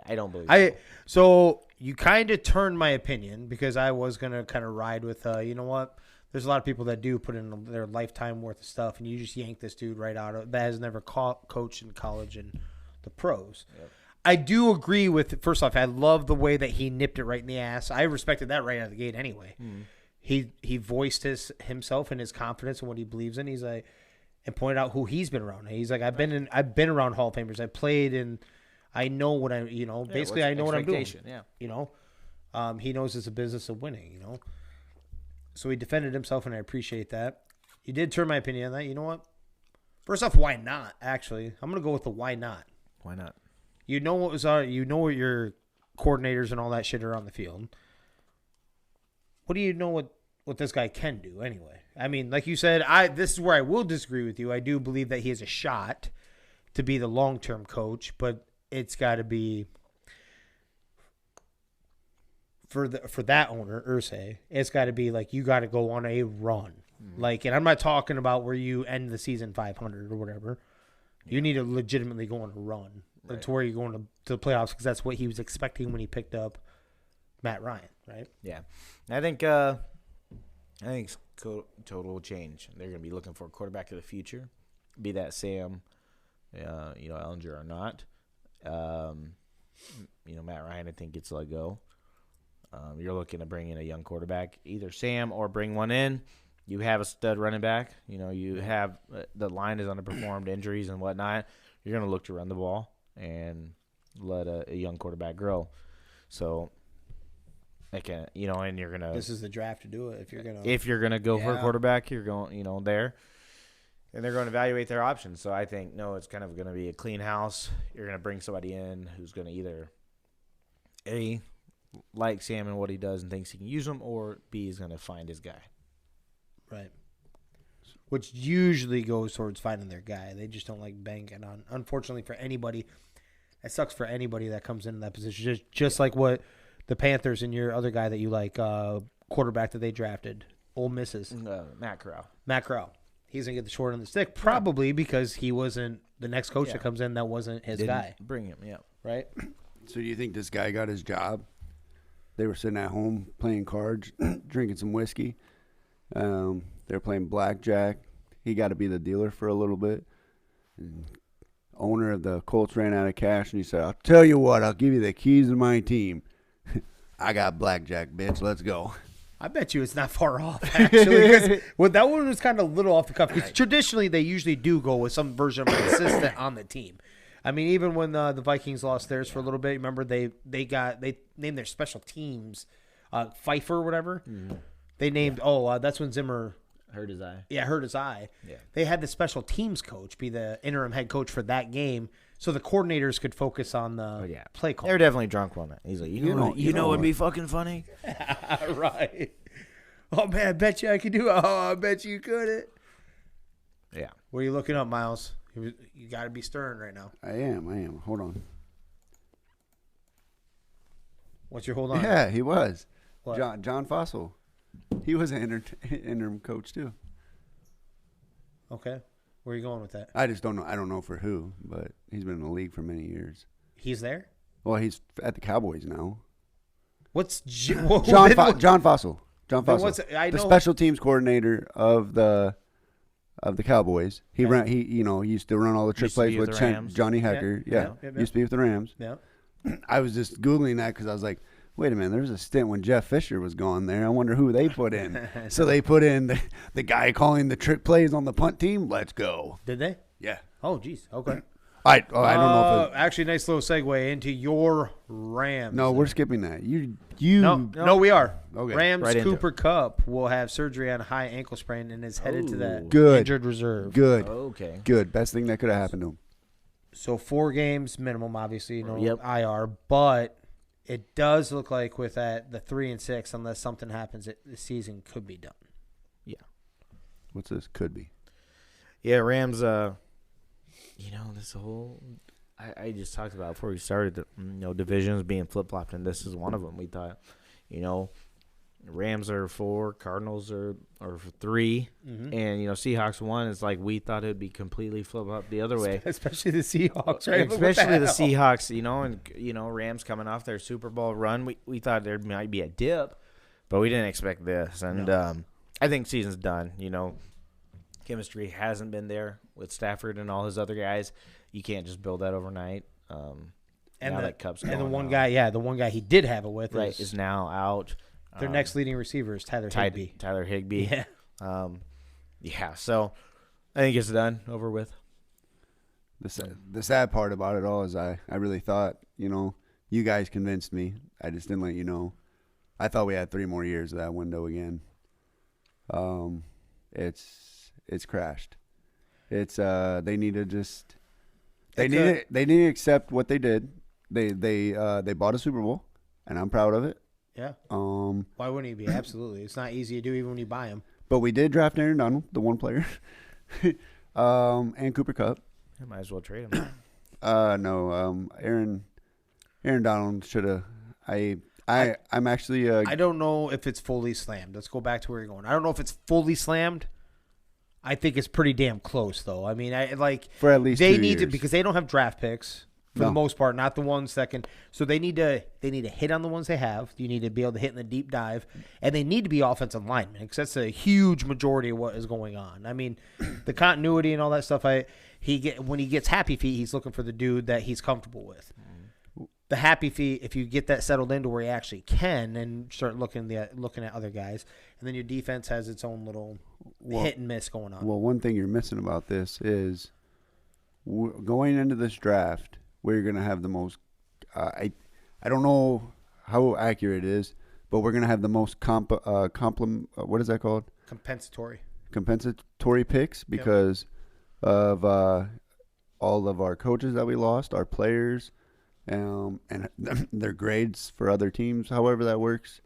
I don't believe. So you kind of turned my opinion because I was gonna kind of ride with. You know what? There's a lot of people that do put in their lifetime worth of stuff, and you just yank this dude right out of that has never coached in college and the pros. Yep. I do agree with. First off, I love the way that he nipped it right in the ass. I respected that right out of the gate anyway. He voiced himself and his confidence in what he believes in. He's like, and pointed out who he's been around. He's like, I've been around Hall of Famers. I played and I know what I basically I know what I'm doing. Yeah. He knows it's a business of winning. So he defended himself, and I appreciate that. You did turn my opinion on that. You know what? First off, why not? Actually, I'm gonna go with the why not. Why not? You know what your coordinators and all that shit are on the field. What do you know what this guy can do anyway? I mean, like you said, this is where I will disagree with you. I do believe that he has a shot to be the long-term coach, but it's got to be for that owner, Irsay. It's got to be like you got to go on a run. Like, and I'm not talking about where you end the season 500 or whatever. Yeah. You need to legitimately go on a run to where you're going to the playoffs because that's what he was expecting when he picked up Matt Ryan, right? Yeah, I think it's total change. They're going to be looking for a quarterback of the future, be that Sam, Ellinger or not. Matt Ryan, I think gets let go. You're looking to bring in a young quarterback, either Sam or bring one in. You have a stud running back. You have the line is underperformed, injuries and whatnot. You're going to look to run the ball and let a young quarterback grow. So, and you're gonna. This is the draft to do it. If you're gonna go for a quarterback, you're going, there, and they're going to evaluate their options. So I think it's kind of going to be a clean house. You're going to bring somebody in who's going to either A, like Sam and what he does and thinks he can use him, or B is going to find his guy. Right. Which usually goes towards finding their guy. They just don't like banking on. Unfortunately for anybody, it sucks for anybody that comes into that position. Just like what the Panthers and your other guy that you like, quarterback that they drafted, Ole Miss's. Matt Corral. He's going to get the short end of the stick, probably because he wasn't the next coach that comes in that wasn't his guy. Bring him, yeah. Right? So do you think this guy got his job? They were sitting at home playing cards, drinking some whiskey. They were playing blackjack. He got to be the dealer for a little bit. And owner of the Colts ran out of cash, and he said, I'll tell you what, I'll give you the keys to my team. I got blackjack, bitch. Let's go. I bet you it's not far off, actually. That one was kind of a little off the cuff. Because traditionally, they usually do go with some version of an assistant on the team. I mean, even when the Vikings lost theirs for a little bit, remember they named their special teams Pfeiffer or whatever. Mm-hmm. They named that's when Zimmer hurt his eye. Yeah, hurt his eye. Yeah. They had the special teams coach be the interim head coach for that game, so the coordinators could focus on the play call. They were definitely drunk one night. He's like, you know what'd be fucking funny? Right. Oh man, I bet you I could do it. Oh, I bet you couldn't. Yeah. What are you looking up, Miles? You got to be stern right now. I am. Hold on. What's your hold on? Yeah, he was. What? John Fossil. He was an interim coach too. Okay. Where are you going with that? I just don't know. I don't know for who, but he's been in the league for many years. He's there? Well, he's at the Cowboys now. What's John Fossil. John Fossil. I The know. special teams coordinator of the Cowboys. He ran. He used to run all the trick Used to plays be with with the Rams. Johnny Hecker. Yeah. Yeah. Used to be with the Rams. Yeah. I was just Googling that because I was like, wait a minute, there was a stint when Jeff Fisher was gone there. I wonder who they put in. So they put in the guy calling the trick plays on the punt team. Let's go. Did they? Yeah. Oh, geez. Okay. I don't know if Actually, nice little segue into your Rams. no, we're skipping that. You No, we are. Okay. Rams Right into Cooper Kupp will have surgery on a high ankle sprain and is headed to that Good. injured reserve. good. Okay. Good. Best thing that could have happened to him. So 4 games minimum, obviously, Yep. IR, but it does look like with that the 3 and 6, unless something happens, the season could be done. What's this? Could be. Yeah, Rams. This whole I just talked about before we started. Divisions being flip flopped, and this is one of them. We thought, Rams are 4, Cardinals are for 3, Mm-hmm. and Seahawks 1. It's like we thought it'd be completely flip up the other way. Especially the Seahawks, right? Especially the Seahawks, and Rams coming off their Super Bowl run. We thought there might be a dip, but we didn't expect this. And I think season's done. Chemistry hasn't been there with Stafford and all his other guys. You can't just build that overnight. And now the, that Cup's and the going one out, guy, the one guy he did have it with is now out. their next leading receiver is Tyler Higbee. Tyler Higbee. Yeah. So I think it's done, over with. The sad part about it all is I really thought, you guys convinced me. I just didn't let you know. I thought we had 3 more years of that window again. It's crashed. It's they need to just they need to accept what they did. They bought a Super Bowl, and I'm proud of it. Yeah. Why wouldn't he be? Absolutely. It's not easy to do even when you buy him. But we did draft Aaron Donald, the one player, and Cooper Kupp. I might as well trade him. No, Aaron Donald should have. I'm actually. I don't know if it's fully slammed. Let's go back to where you're going. I don't know if it's fully slammed. I think it's pretty damn close, though. I mean, for at least they 2 need years. to, because they don't have draft picks for the most part, not the ones that can. So they need to hit on the ones they have. You need to be able to hit in the deep dive, and they need to be offensive linemen because that's a huge majority of what is going on. I mean, the continuity and all that stuff. When he gets happy feet, he's looking for the dude that he's comfortable with. The happy feet, if you get that settled into where he actually can, and start looking at other guys, and then your defense has its own little hit and miss going on. Well, one thing you're missing about this is going into this draft, we're going to have the most. I don't know how accurate it is, but we're going to have the most what is that called? Compensatory picks because of all of our coaches that we lost, our players. And their grades for other teams, however that works.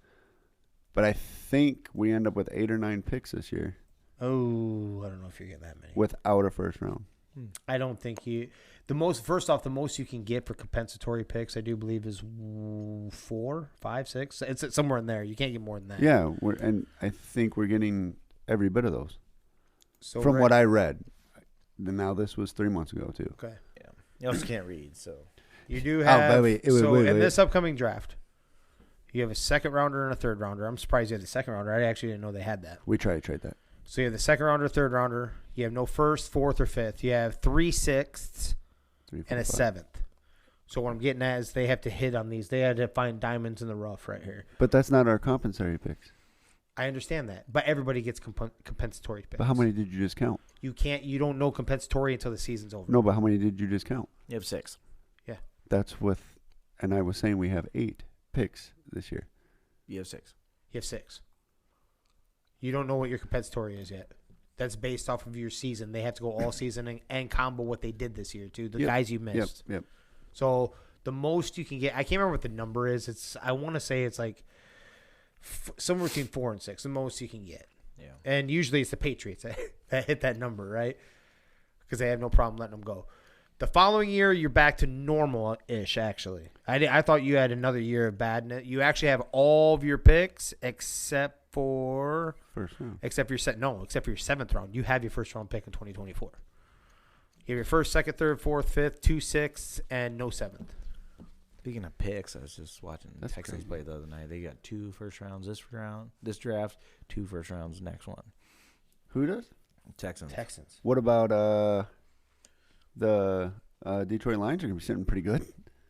But I think we end up with 8 or 9 picks this year. Oh, I don't know if you're getting that many. Without a first round. I don't think the most you can get for compensatory picks, I do believe, is 4, 5, 6. It's somewhere in there. You can't get more than that. Yeah, and I think we're getting every bit of those. So from what I read. Now this was 3 months ago too. Okay. Yeah. You also can't read, so. You do have wait, in this upcoming draft, you have a second rounder and a third rounder. I'm surprised you had the second rounder. I actually didn't know they had that. We try to trade that. So you have the second rounder, third rounder. You have no first, fourth, or fifth. You have 3 sixths and a 7th. So what I'm getting at is they have to hit on these. They had to find diamonds in the rough right here. But that's not our compensatory picks. I understand that, but everybody gets compensatory picks. But how many did you just count? You don't know compensatory until the season's over. No, but how many did you just count? You have 6. That's and I was saying we have 8 picks this year. You have 6. You have 6. You don't know what your compensatory is yet. That's based off of your season. They have to go all season and combo what they did this year too. The guys you missed. Yep. So the most you can get, I can't remember what the number is. I want to say it's like somewhere between 4 and 6. The most you can get. Yeah. And usually it's the Patriots that hit that number, right? Because they have no problem letting them go. The following year, you're back to normal-ish, actually. I thought you had another year of badness. You actually have all of your picks except for First round. except for your seventh round. You have your first round pick in 2024. You have your first, second, third, fourth, fifth, 2 6, and no seventh. Speaking of picks, I was just watching That's Texans crazy. play the other night. They got 2 first rounds this draft, 2 first rounds next one. Who does? Texans. What about the Detroit Lions are going to be sitting pretty good.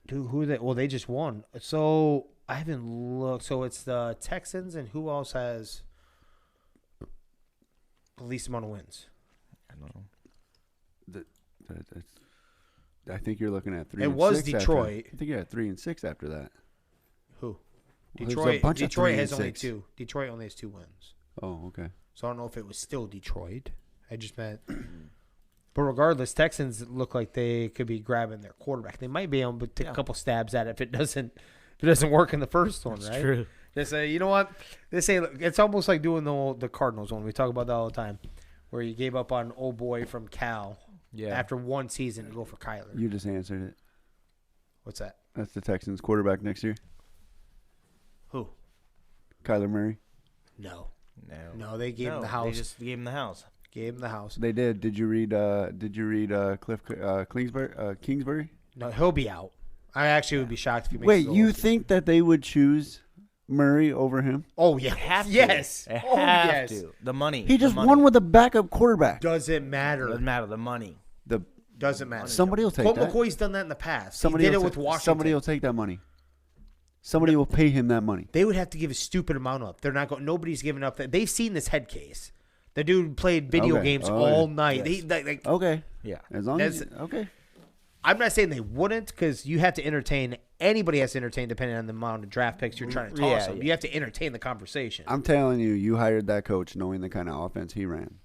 Dude, who are they? Well, they just won. So I haven't looked. So it's the Texans, and who else has the least amount of wins? I don't know. I think you're looking at 3 It and was 6 after- Detroit. I think you had 3 and 6 after that. Who? Well, there's a Detroit. bunch of Detroit 3 has and only 6. 2. Detroit only has 2 wins. Oh, okay. So I don't know if it was still Detroit. I just meant. But regardless, Texans look like they could be grabbing their quarterback. They might be able to take a couple stabs at it if it doesn't work in the first one, right? True. They say, you know what? They say it's almost like doing the Cardinals one. We talk about that all the time, where you gave up on old boy from Cal after one season to go for Kyler. You just answered it. What's that? That's the Texans quarterback next year. Who? Kyler Murray. No, they gave him the house. They just gave him the house. Gave him the house. They did. Did you read Kingsbury? No, he'll be out. I actually would be shocked if he makes Wait, the you All-Star. think that they would choose Murray over him? Oh, yeah. Yes. They Oh, have yes. to. The money. He just the money. won with a backup quarterback. Doesn't matter. Doesn't matter. The money. Doesn't matter. Somebody will take Colt that. McCoy's done that in the past. Somebody he did it will with Washington. Somebody will take that money. Somebody will pay him that money. They would have to give a stupid amount up. They're not going. Nobody's giving up that. They've seen this head case. The dude played video Okay. games Oh, all yeah. night. Yes. Okay. Yeah. As long as okay. I'm not saying they wouldn't, because you have to entertain. Anybody has to entertain, depending on the amount of draft picks you're trying to toss them. yeah. You have to entertain the conversation. I'm telling you, you hired that coach knowing the kind of offense he ran.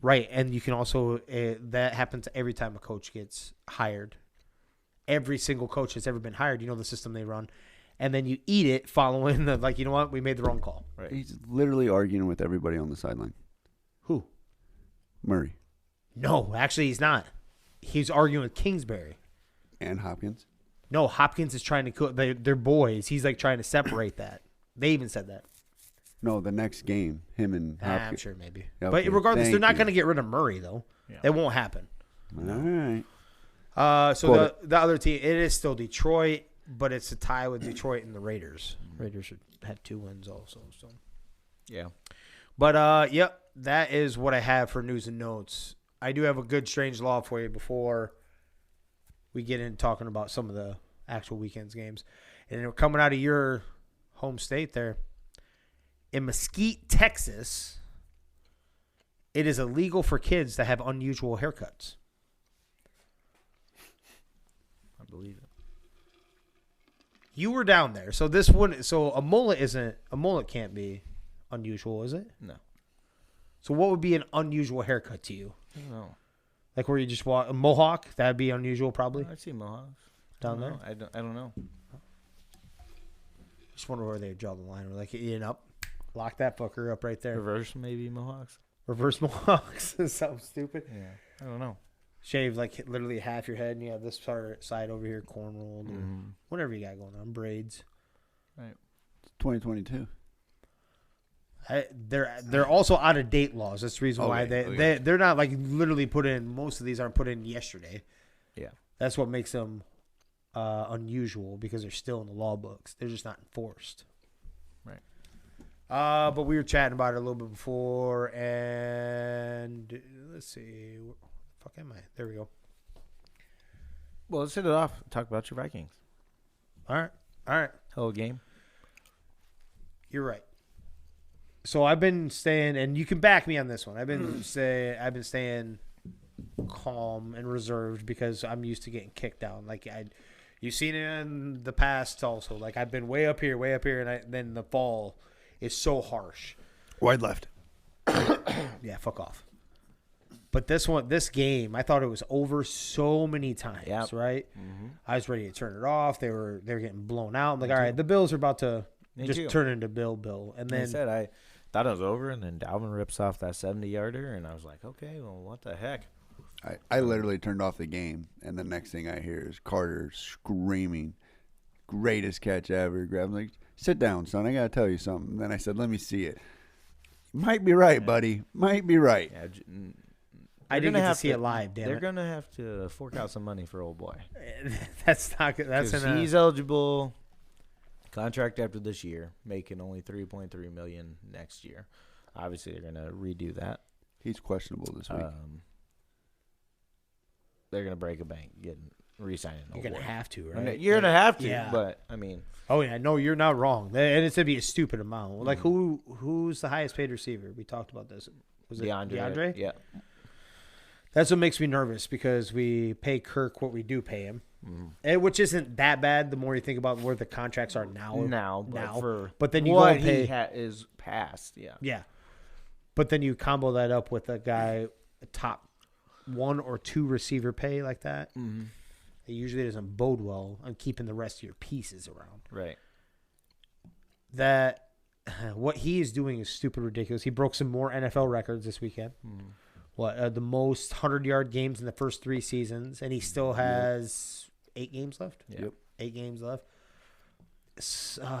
Right, and you can also that happens every time a coach gets hired. Every single coach that's ever been hired, you know the system they run, and then you eat it following the you know what, we made the wrong call. Right. He's literally arguing with everybody on the sideline. Who? Murray No, actually he's not. He's arguing with Kingsbury. and Hopkins. No, Hopkins is trying to they're boys. He's like trying to separate that. They even said that. No, the next game, him and Hopkins. I'm sure maybe. Okay, But regardless, they're thank not you. going to get rid of Murray though. Yeah. That won't happen. All right. So Quote the other team, it is still Detroit, but it's a tie with Detroit and the Raiders. Raiders had 2 wins also. So, Yeah. but yep, that is what I have for news and notes. I do have a good strange law for you before we get into talking about some of the actual weekend's games, and we're coming out of your home state there in Mesquite, Texas. It is illegal for kids to have unusual haircuts. I believe it. You were down there, so this wouldn't. So a mullet can't be unusual, is it? No. So what would be an unusual haircut to you? I don't know. Like where you just walk a mohawk? That'd be unusual, probably I'd see Mohawks. down I there. don't know. I don't know. Just wonder where they draw the line. We're like, Ian up, lock that fucker up right there. Reverse maybe Mohawks. Reverse mohawks is something stupid. Yeah. I don't know. Shave like literally half your head, and you have this side over here corn rolled, or whatever you got going on, braids. Right. 2022. They're also out of date laws. That's the reason why Okay. they're not like literally put in. Most of these aren't put in yesterday. Yeah. That's what makes them unusual, because they're still in the law books. They're just not enforced. Right. But we were chatting about it a little bit before, and let's see. Where the fuck am I? There we go. Well, let's hit it off. Talk about your Vikings. All right. Hell of a game. You're right. So I've been staying, and you can back me on this one. I've been staying calm and reserved, because I'm used to getting kicked down. Like you've seen it in the past also. Like I've been way up here, and then the fall is so harsh. Wide left. Yeah, fuck off. But this game, I thought it was over so many times. Yep. Right? Mm-hmm. I was ready to turn it off. They were getting blown out. I'm like, all right, the Bills are about to Me just too. turn into Bill, and Then then said I thought it was over, and then Dalvin rips off that 70-yarder, and I was like, okay, well, what the heck? I literally turned off the game, and the next thing I hear is Carter screaming, "Greatest catch ever!" Grab like, Sit down, son. I got to tell you something. Then I said, let me see it. Might be right, buddy. Might be right. Yeah, I didn't get to see it live, damn They're it. going to have to fork out some money for old boy. That's not good. That's He's eligible. Contract after this year, making only $3.3 million next year. Obviously, they're going to redo that. He's questionable this week. They're going to break a bank, re-signing. You're going to have to, right? You're going to have to, Yeah. but I mean. Oh, yeah. No, you're not wrong. And it's going to be a stupid amount. Like, who's the highest paid receiver? We talked about this. Was it DeAndre? Yeah. That's what makes me nervous because we pay Kirk what we do pay him, and which isn't that bad. The more you think about where the contracts are now, but then you go and pay is past, yeah. But then you combo that up with a guy, a top 1 or 2 receiver pay like that. It usually doesn't bode well on keeping the rest of your pieces around. Right. That what he is doing is stupid ridiculous. He broke some more NFL records this weekend. The most 100-yard games in the first 3 seasons, and he still has 8 games left. Yep. 8 games left.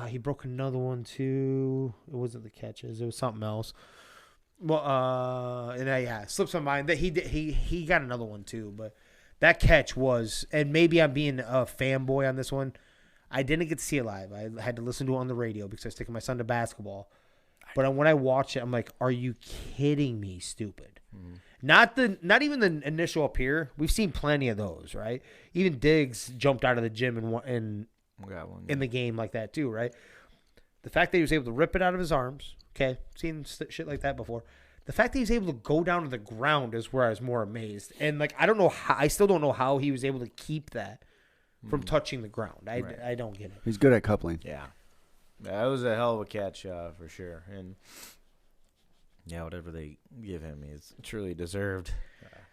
He broke another one too. It wasn't the catches; it was something else. Well, it slips my mind that he got another one too. But that catch was, and maybe I'm being a fanboy on this one. I didn't get to see it live. I had to listen to it on the radio because I was taking my son to basketball. But when I watched it, I'm like, "Are you kidding me, stupid?" Not even the initial up here. We've seen plenty of those, right? Even Diggs jumped out of the gym in the game like that too, right? The fact that he was able to rip it out of his arms, okay, seen shit like that before. The fact that he was able to go down to the ground is where I was more amazed. And like I still don't know how he was able to keep that from touching the ground. I don't get it. He's good at coupling. Yeah, that was a hell of a catch for sure. And yeah, whatever they give him, he's truly deserved.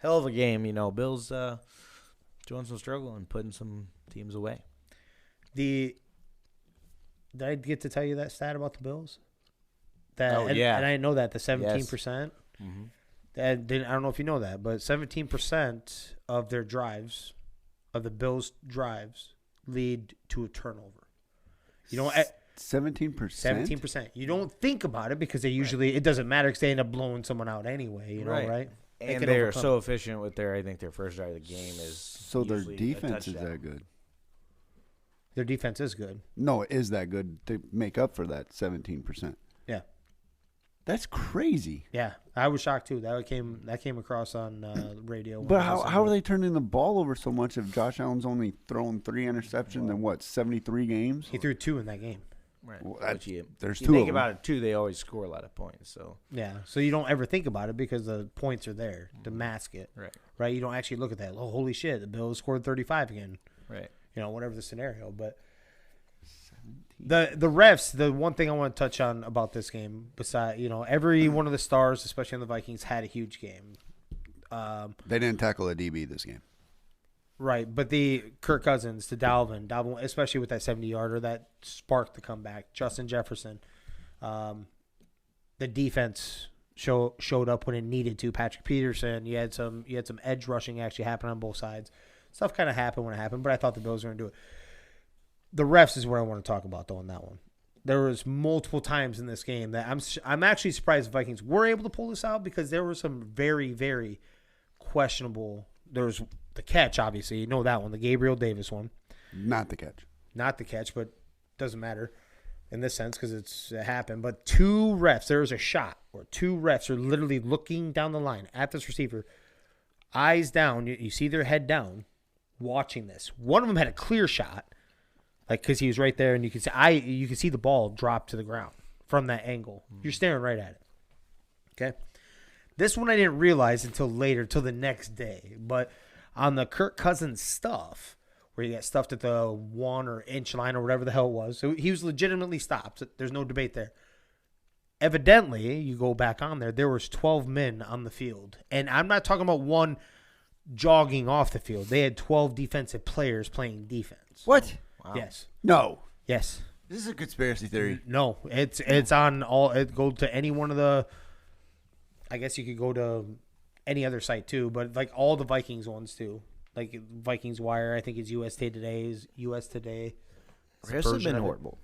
Hell of a game, Bills showing some struggle and putting some teams away. Did I get to tell you that stat about the Bills? Yeah. And I didn't know that, the 17%. I don't know if you know that, but 17% of their drives, of the Bills' drives, lead to a turnover. 17%? 17%. You don't think about it because it doesn't matter because they end up blowing someone out anyway, right? And they're so efficient with I think their first drive of the game is. So their defense is that good. Their defense is good. No, it is that good to make up for that 17%. Yeah. That's crazy. Yeah, I was shocked too. That came across on radio. But how are they turning the ball over so much if Josh Allen's only thrown 3 interceptions in 73 games? He threw 2 in that game. Right. Well, there's two. Think about it too. They always score a lot of points. So yeah, so you don't ever think about it because the points are there to mask it. Right. You don't actually look at that. Oh, holy shit! The Bills scored 35 again. Right. Whatever the scenario, but the refs. The one thing I want to touch on about this game, besides every one of the stars, especially on the Vikings, had a huge game. They didn't tackle a DB this game. Right, but the Kirk Cousins to Dalvin, especially with that 70-yarder, that sparked the comeback. Justin Jefferson, the defense showed up when it needed to. Patrick Peterson, you had some edge rushing actually happen on both sides. Stuff kind of happened when it happened, but I thought the Bills were going to do it. The refs is where I want to talk about though on that one. There was multiple times in this game that I'm actually surprised the Vikings were able to pull this out because there were some very, very questionable. There was the catch, obviously. You know that one, the Gabriel Davis one. Not the catch. Not the catch, but doesn't matter in this sense because it happened. But 2 refs, there was a shot where 2 refs are literally looking down the line at this receiver, eyes down. You see their head down, watching this. One of them had a clear shot, because he was right there, and you can see the ball drop to the ground from that angle. You're staring right at it. Okay, this one I didn't realize until later, till the next day, but. On the Kirk Cousins stuff, where he got stuffed at the 1 or inch line or whatever the hell it was, so he was legitimately stopped. There's no debate there. Evidently, you go back on there was 12 men on the field. And I'm not talking about one jogging off the field. They had 12 defensive players playing defense. What? Wow. Yes. No. Yes. This is a conspiracy theory. No. It's on all. It go to any one of the. I guess you could go to any other site too, but like all the Vikings ones too, like Vikings Wire. I think it's USA Today. Refs have been horrible.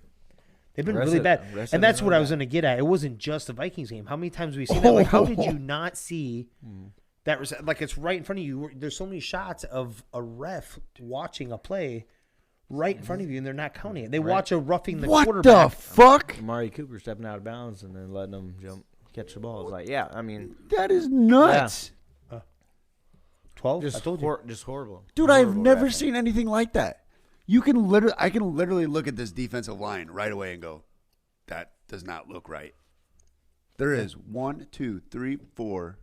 It's been Rest really of- bad. rest And of that's them what are I was bad. going to get at. It wasn't just the Vikings game. How many times have we seen that? Like, how did you not see that? Like, it's right in front of you. There's so many shots of a ref watching a play right in front of you, and they're not counting it. They watch a roughing the What the quarterback. fuck? Amari Cooper stepping out of bounds and then letting him catch the ball. It's like, yeah, I mean, That is nuts. 12? I just told you. just horrible. Dude, I've Horrible never ref. seen anything like that. I can literally look at this defensive line right away and go, that does not look right. There is 1, 2, 3, 4.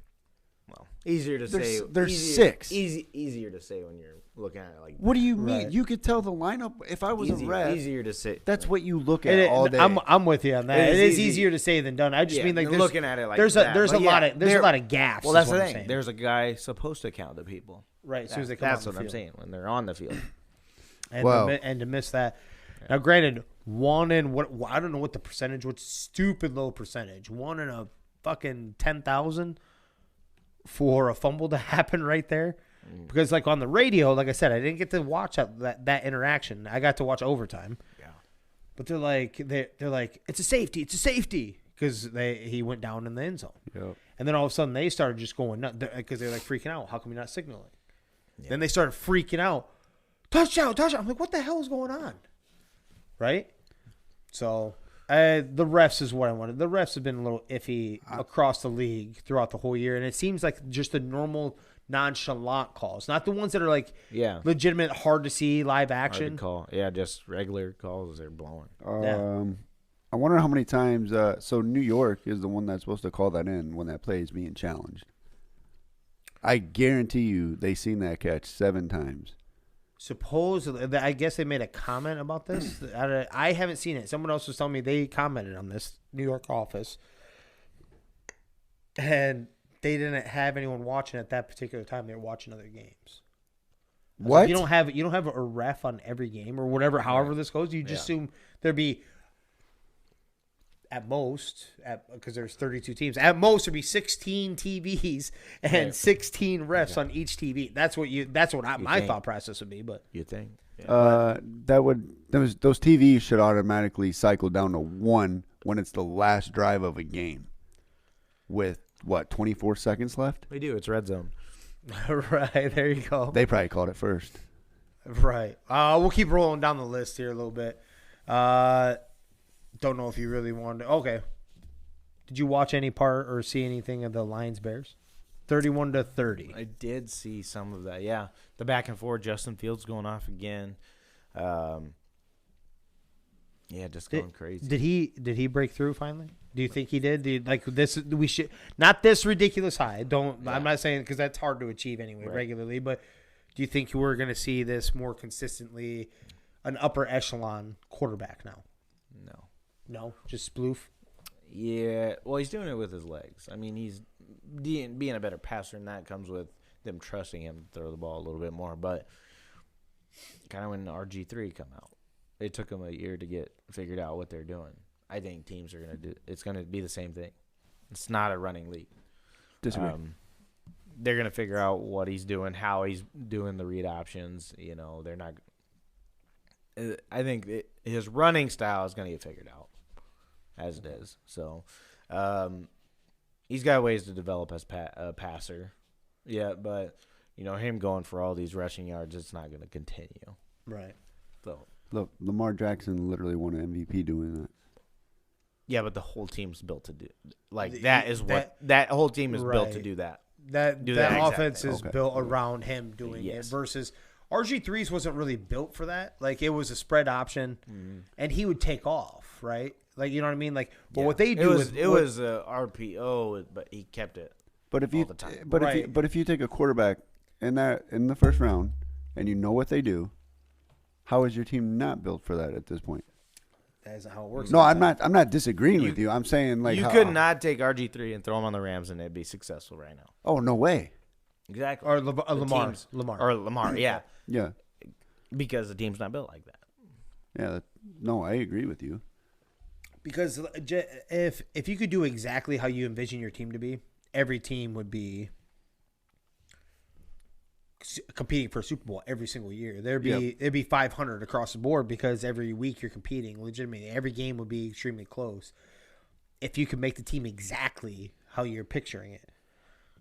Well, easier to There's- say. there's easier, 6. Easier to say when you're looking at it like. What do you mean? Right. You could tell the lineup. If I was a ref, Easier to say. that's what you look at It- all day. I'm with you on that. It It is is easy. easier to say than done. I just Yeah, mean like than there's, looking at it like there's that. a there's But a yeah, lot of there- a lot of gaps. Well, that's is the what I'm thing. saying. There's a guy supposed to count the people. Right, as soon as they come That's off what the I'm field. saying when they're on the field. And, Wow. and to miss that. Now, granted, one in what I don't know what the percentage, what stupid low percentage, 1 in a fucking 10,000 for a fumble to happen right there. Because like on the radio, like I said, I didn't get to watch that interaction. I got to watch overtime. Yeah. But they're like it's a safety because he went down in the end zone. Yep. And then all of a sudden they started just going nuts because they're like freaking out. How come you're not signaling? Then they started freaking out. Touchdown. I'm like, what the hell is going on? Right? So the refs is what I wanted. The refs have been a little iffy across the league throughout the whole year. And it seems like just the normal nonchalant calls, not the ones that are like legitimate, hard to see live Hard action. to call. Yeah, just regular calls they're blowing. I wonder how many times. So New York is the one that's supposed to call that in when that play is being challenged. I guarantee you, they seen that catch 7 times. Supposedly, I guess they made a comment about this. I haven't seen it. Someone else was telling me they commented on this New York office, and they didn't have anyone watching at that particular time. They were watching other games. What? So you don't have a ref on every game or whatever. However this goes, you just assume there'd be at most, because there's 32 teams. At most, there'd be 16 TVs and 16 refs on each TV. That's what my think. thought process would be. But You think? Yeah. Those TVs should automatically cycle down to 1 when it's the last drive of a game, with 24 seconds left. We do. It's red zone. right there you go. They probably called it first. Right. We'll keep rolling down the list here a little bit. Don't know if you really wanted to. Okay. Did you watch any part or see anything of the Lions Bears? 31-30. I did see some of that. Yeah, the back and forth. Justin Fields going off again. Yeah, just going crazy. Did he break through finally? Do you think he did? Like this, we should not this ridiculous high. I'm not saying because that's hard to achieve anyway regularly. But do you think we're going to see this more consistently, an upper echelon quarterback now? No, just sploof. Yeah, well, he's doing it with his legs. I mean, he's being a better passer, and that comes with them trusting him to throw the ball a little bit more. But kind of when RG3 come out, it took them a year to get figured out what they're doing. I think teams are going to do – it's going to be the same thing. It's not a running league. Disagree. They're going to figure out what he's doing, how he's doing the read options. You know, they're not – I think his running style is going to get figured out as it is. So he's got ways to develop as a passer. Yeah, but, you know, him going for all these rushing yards, it's not going to continue. Right. So Look, Lamar Jackson literally won an MVP doing that. yeah, but the whole team's built to do that whole team is built to right. do that. That exact offense thing. is built around him doing Yes. it versus RG3's wasn't really built for that. Like it was a spread option, and he would take off, right? Like you know what I mean? Like, but what they do it was a RPO, but he kept it. But if all you the time. if you take a quarterback in the first round and you know what they do, how is your team not built for that at this point? That isn't how it works. No, I'm not disagreeing with you. I'm saying like You could not take RG3 and throw him on the Rams and it'd be successful right now. Oh no way. Exactly. Or The Lamar. teams- Lamar. Or Lamar, yeah. Yeah. Because the team's not built like that. Yeah. No, I agree with you. Because if you could do exactly how you envision your team to be, every team would be competing for a Super Bowl every single year. It'd be 500 across the board because every week you're competing legitimately. Every game would be extremely close. If you could make the team exactly how you're picturing it.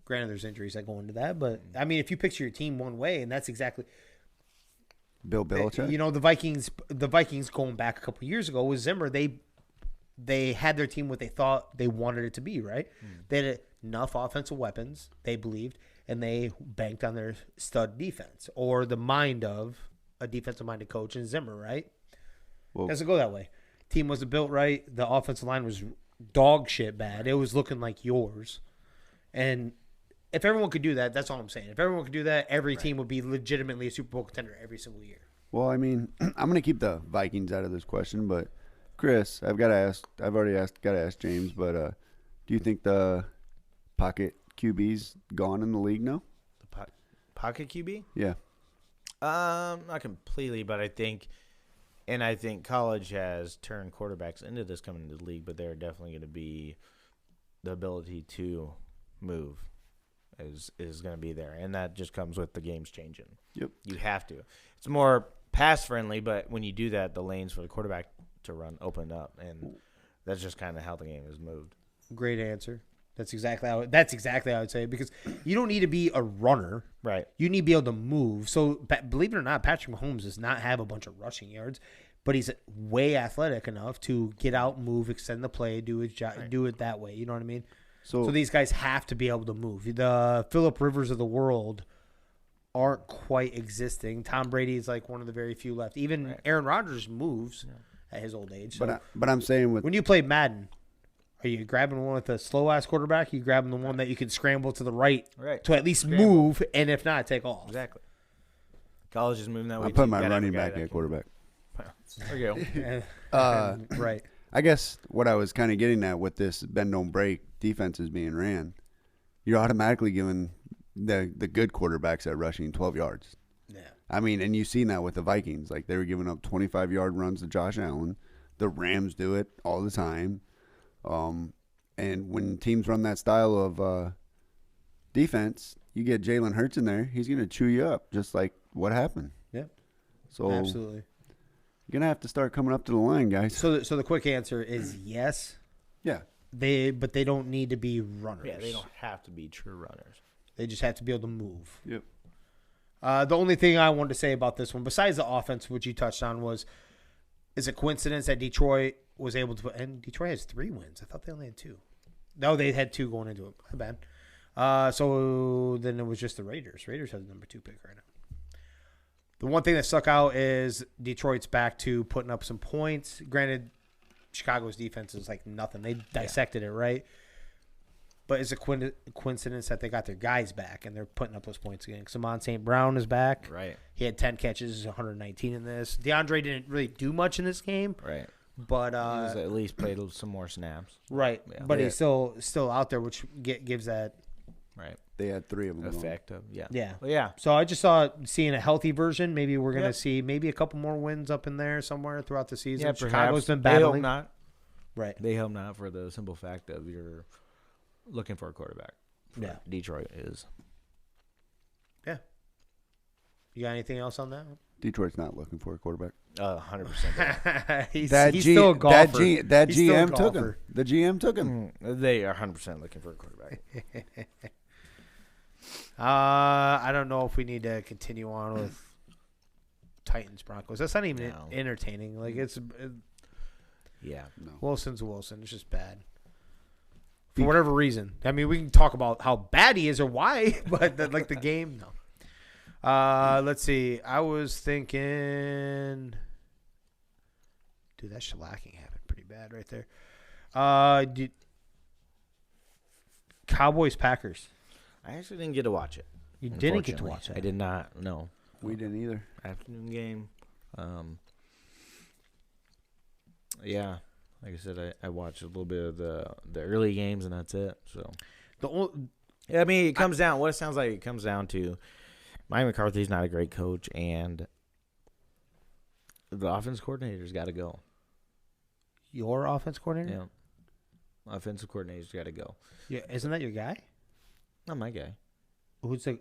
Granted, there's injuries that go into that, but I mean, if you picture your team one way, and that's exactly Bill Belichick. You know, the Vikings going back a couple years ago with Zimmer, they had their team what they thought they wanted it to be, right? They had enough offensive weapons, they believed, and they banked on their stud defense or the mind of a defensive-minded coach in Zimmer, right? Well, Doesn't go that way. Team wasn't built right. The offensive line was dog shit bad. It was looking like yours. And if everyone could do that, that's all I'm saying. If everyone could do that, every team would be legitimately a Super Bowl contender every single year. well, I mean, I'm going to keep the Vikings out of this question, but Chris, I've already asked James, but do you think the pocket QB's gone in the league now? The pocket QB? Yeah. Not completely, but I think college has turned quarterbacks into this coming into the league, but they're definitely going to be the ability to move is going to be there, and that just comes with the games changing. Yep. You have to. It's more pass friendly, but when you do that, the lanes for the quarterback to run open up, and that's just kind of how the game has moved. Great answer. That's exactly how I would say it, because you don't need to be a runner. Right. You need to be able to move. So believe it or not, Patrick Mahomes does not have a bunch of rushing yards, but he's way athletic enough to get out, move, extend the play, do his job, do it that way. You know what I mean? So these guys have to be able to move. The Phillip Rivers of the world aren't quite existing. Tom Brady is like one of the very few left. Even Aaron Rodgers moves at his old age. So But I'm saying when you play Madden, are you grabbing one with a slow ass quarterback? Are you grabbing the one that you can scramble to the right to at least move, and if not, take off? Exactly. College is moving that way. I put my running back at quarterback. There you go. Right. I guess what I was kind of getting at with this bend don't break defenses being ran, you're automatically giving the good quarterbacks that rushing 12 yards. Yeah. I mean, and you've seen that with the Vikings. Like, they were giving up 25-yard runs to Josh Allen. The Rams do it all the time. And when teams run that style of defense, you get Jalen Hurts in there, he's going to chew you up, just like what happened. Yep. So Absolutely. you're going to have to start coming up to the line, guys. So the quick answer is yes. Yeah. But they don't need to be runners. Yeah, they don't have to be true runners. They just have to be able to move. Yep. The only thing I wanted to say about this one, besides the offense, which you touched on, is a coincidence that Detroit was able to put, and Detroit has 3 wins. I thought they only had 2. No, they had 2 going into it. My bad. So then it was just the Raiders. Raiders have the number 2 pick right now. The one thing that stuck out is Detroit's back to putting up some points. Granted, Chicago's defense is like nothing. They dissected it, right? But it's a coincidence that they got their guys back and they're putting up those points again. Simon St. Brown is back. Right. He had 10 catches, 119 in this. DeAndre didn't really do much in this game. Right. But he was at least played some more snaps. Right. Yeah. But he's still out there, which gives that right. They had 3 of them. Effect of Yeah. Well, yeah. So I just saw seeing a healthy version. Maybe we're going to see maybe a couple more wins up in there somewhere throughout the season. Yeah, Chicago's been They hope battling. not. Right. They hope not, for the simple fact of you're looking for a quarterback. Yeah. Detroit is. Yeah. You got anything else on that? Detroit's not looking for a quarterback. 100%. he's still a golfer. That He's still a GM took him. golfer. The GM took him. They are 100% looking for a quarterback. I don't know if we need to continue on with Titans Broncos. That's not even entertaining. Like Yeah. No. Wilson's Wilson. It's just bad. For whatever reason. I mean, we can talk about how bad he is or why, but the game, no. Let's see. I was thinking, dude, that shellacking happened pretty bad right there. Cowboys Packers. I actually didn't get to watch it. You didn't get to Unfortunately. watch it. I did not. No. We didn't either. Afternoon game. Yeah. Like I said, I watched a little bit of the early games, and that's it. So, I mean, it comes down. What it sounds like, it comes down to Mike McCarthy's not a great coach, and the offense coordinator's got to go. Your offense coordinator? Yeah, offensive coordinator's got to go. Yeah, isn't that your guy? Not my guy. Who's the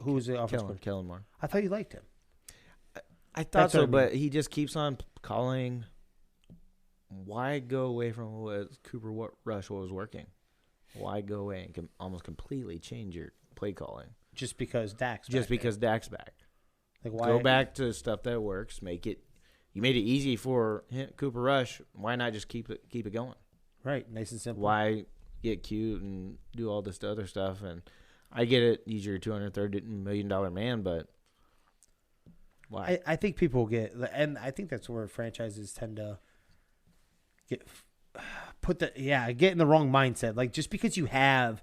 offensive coordinator? Kellen Moore. I thought you liked him. I thought That's what so, I mean. but he just keeps on calling. Why go away from what Cooper Rush was working? Why go away and almost completely change your play calling? Just because Dak's Just back there. because Dak's back. Like, why Go back to stuff that works. You made it easy for Cooper Rush. Why not just keep it going? Right, nice and simple. Why get cute and do all this other stuff? And I get it. He's your $230 million man, but why? I think people get, and I think that's where franchises tend to get get in the wrong mindset. Like, just because you have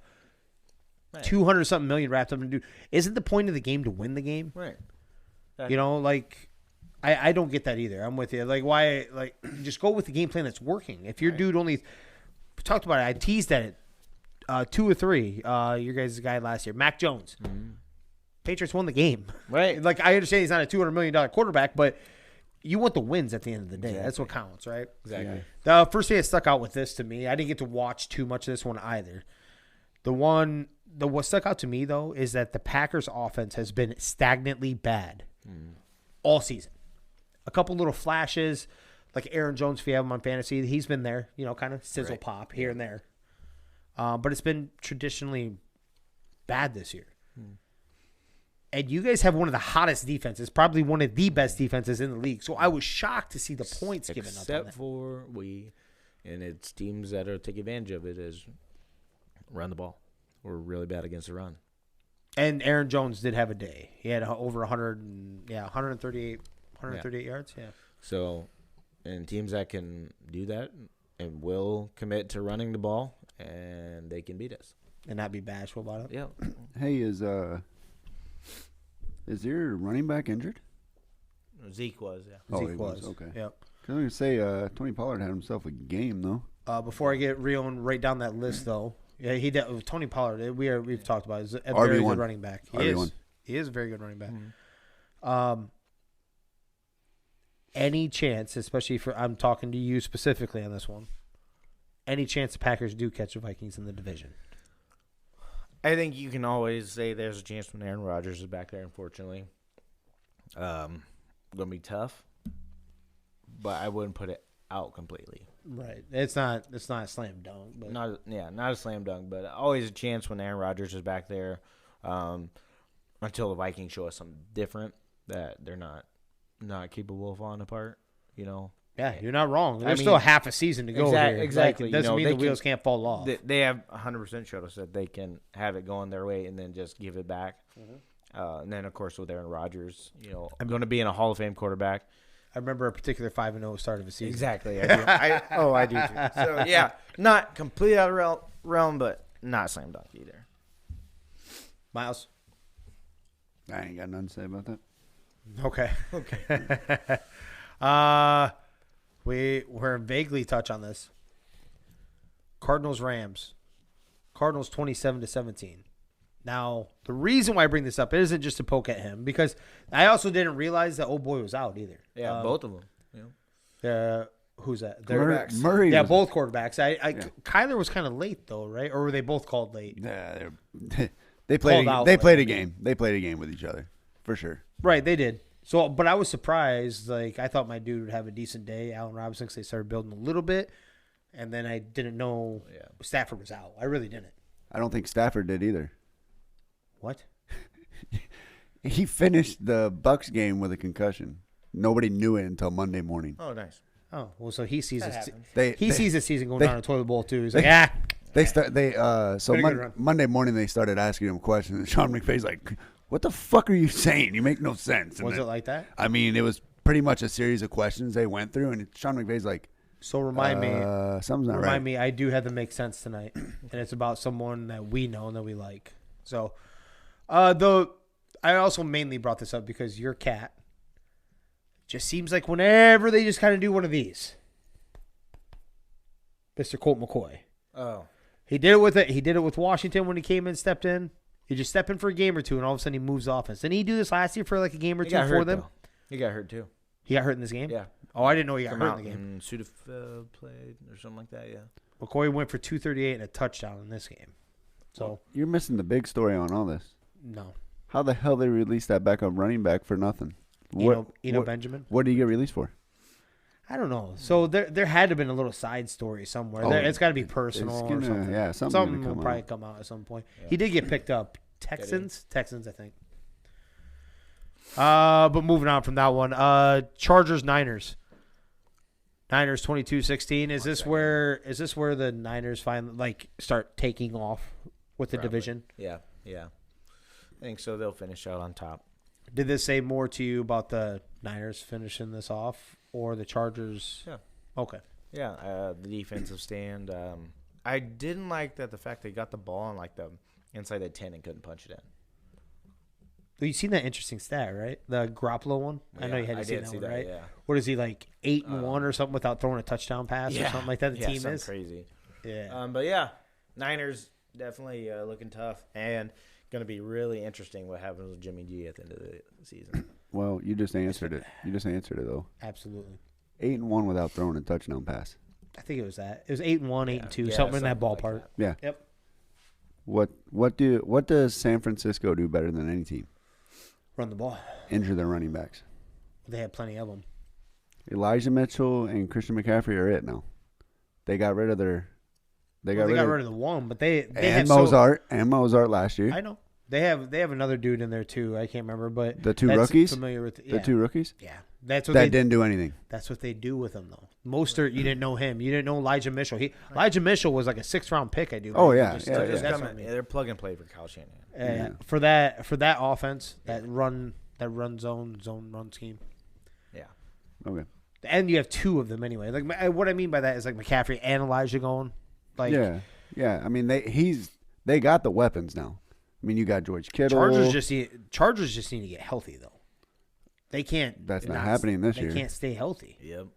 Right. 200 something million wrapped up in isn't the point of the game to win the game? Right. You know, like I don't get that either. I'm with you. Like, why? Like, just go with the game plan that's working. If your dude only talked about it, I teased at it 2 or 3. Your guys' guy last year, Mac Jones. Mm-hmm. Patriots won the game. Right. Like, I understand he's not a $200 million quarterback, but you want the wins at the end of the day. Exactly. That's what counts, right? Exactly. The first thing that stuck out with this to me, I didn't get to watch too much of this one either. What stuck out to me, though, is that the Packers' offense has been stagnantly bad all season. A couple little flashes, like Aaron Jones, if you have him on fantasy, he's been there, kind of sizzle pop here and there. But it's been traditionally bad this year. And you guys have one of the hottest defenses, probably one of the best defenses in the league. So I was shocked to see the points given up on Except that. for and it's teams that are take advantage of it is run the ball. We're really bad against the run. And Aaron Jones did have a day. He had over 138 yards. Yeah. So, and teams that can do that and will commit to running the ball, and they can beat us. And not be bashful about it. Yeah. Hey, is your running back injured? Zeke was, yeah. Oh, Zeke he was. was, okay. Yep. I was going to say, Tony Pollard had himself a game, though. Before I get real and right down that list, though, yeah, he did. Tony Pollard, we've talked about it. He's a very RB1. good running back. RB1. He is a very good running back. Mm-hmm. Any chance, especially I'm talking to you specifically on this one, any chance the Packers do catch the Vikings in the division? I think you can always say there's a chance when Aaron Rodgers is back there, unfortunately. Going to be tough, but I wouldn't put it out completely. Right. It's not a slam dunk, but Not a slam dunk, but always a chance when Aaron Rodgers is back there. Until the Vikings show us something different that they're not capable of falling apart. yeah, you're not wrong. There's mean, still a half a season to go here. exactly. Like, it doesn't mean the wheels can't fall off. They have 100% showed us that they can have it going their way and then just give it back. And then, of course, with Aaron Rodgers, I'm going to be in a Hall of Fame quarterback. I remember a particular 5-0 start of a season. Exactly. I do. I do too. So, yeah, not completely out of realm, but not slam dunk either. Miles? I ain't got nothing to say about that. Okay. We're vaguely touch on this. Cardinals Rams. Cardinals 27-17. Now, the reason why I bring this up isn't just to poke at him, because I also didn't realize that old boy was out either. Yeah, both of them. Who's that? Murray. Yeah, was- both quarterbacks. Kyler was kind of late though, right? Or were they both called late? Yeah, they played. Called out, They like- played a game. They played a game with each other, for sure. Right, they did. So, but I was surprised. Like, I thought my dude would have a decent day, Allen Robinson, because they started building a little bit, and then I didn't know Stafford was out. I really didn't. I don't think Stafford did either. What? He finished the Bucks game with a concussion. Nobody knew it until Monday morning. Oh, nice. Oh, well, so he sees That it. happens. He sees the season going they- down a toilet bowl too. He's like, ah. So Pretty good run. Monday morning they started asking him questions, and Sean McVay's like, "What the fuck are you saying? You make no sense." And Was then- it like that? I mean, it was pretty much a series of questions they went through, and Sean McVay's like, So remind me. something's not right." Remind me, I do have the make sense tonight, and it's about someone that we know and that we like. So, I also mainly brought this up because your cat just seems like whenever they just kind of do one of these, Mr. Colt McCoy. Oh. He did it with Washington when he came in, stepped in. He just stepped in for a game or two, and all of a sudden he moves offense. Didn't he do this last year for like a game or two for them? He got hurt too. He got hurt in this game? Yeah. Oh, I didn't know he got Come hurt out in the game. and Sudafed played or something like that. Yeah. McCoy went for 238 and a touchdown in this game. So, You're missing the big story on all this. no. How the hell they released that backup running back for nothing? Eno what, Benjamin. What did he get released for? I don't know. So there had to have been a little side story somewhere. It's got to be personal or something. Yeah, something will probably come out at some point. Yeah. He did get picked up. Texans, I think. But moving on from that one, Chargers Niners. Niners 22-16. Is this where the Niners finally start taking off with the division? Yeah. I think so. They'll finish out on top. Did this say more to you about the Niners finishing this off or the Chargers? Yeah. Okay. Yeah, the defensive stand. I didn't like the fact they got the ball on the inside the 10 and couldn't punch it in. You seen that interesting stat, right? The Garoppolo one. I know you had to see that one, right? Yeah. What is he 8-1 or something without throwing a touchdown pass or something like that? The team is crazy. Yeah. But yeah, Niners definitely looking tough and going to be really interesting what happens with Jimmy G at the end of the season. Well, you just answered it. Though. Absolutely. 8-1 without throwing a touchdown pass. I think it was that. It was 8-1, 8-2, Yeah, something in that like ballpark. that. Yeah. Yep. What does San Francisco do better than any team? Run the ball. Injure their running backs. They have plenty of them. Elijah Mitchell and Christian McCaffrey are it now. They got rid of their. They got rid of the one, but they and had Mozart last year. I know they have another dude in there too. I can't remember, but the two that's rookies. Familiar with the two rookies. Yeah, that's what that they didn't do anything. That's what they do with him though. Mostert, you didn't know him. You didn't know Elijah Mitchell. Elijah Mitchell was like a 6th-round pick. I do. Oh yeah, That's They're what I mean. they're plug and play for Kyle Shanahan. Yeah. For that offense, that run zone run scheme. Yeah. Okay. And you have two of them anyway. What I mean by that is McCaffrey and Elijah going. Yeah. I mean they got the weapons now. I mean you got George Kittle. Chargers just need to get healthy though. They can't. That's not happening this year. They can't stay healthy. Yep.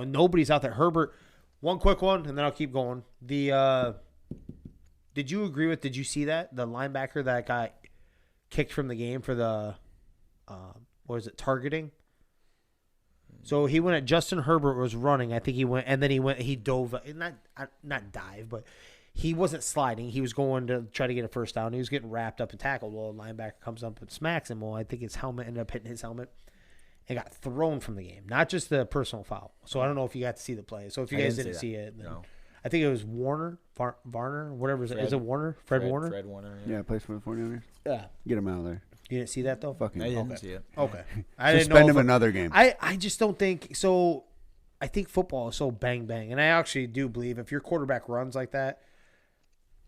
Nobody's out there. Herbert. One quick one, and then I'll keep going. Did you see that the linebacker that got kicked from the game for the targeting? So he went at Justin Herbert was running. I think he went, and then he dove, not dive, but he wasn't sliding. He was going to try to get a first down. He was getting wrapped up and tackled. Well, the linebacker comes up and smacks him. Well, I think his helmet ended up hitting his helmet and got thrown from the game. Not just the personal foul. So I don't know if you got to see the play. So if you guys didn't see it, then no. I think it was Varner, whatever is it Warner? Fred Warner? Fred Warner. Yeah, plays for the 49ers. Yeah. Get him out of there. You didn't see that though? Fucking. I didn't see it. Okay. I didn't know Suspend him another game. I just don't think so. I think football is so bang bang, and I actually do believe if your quarterback runs like that,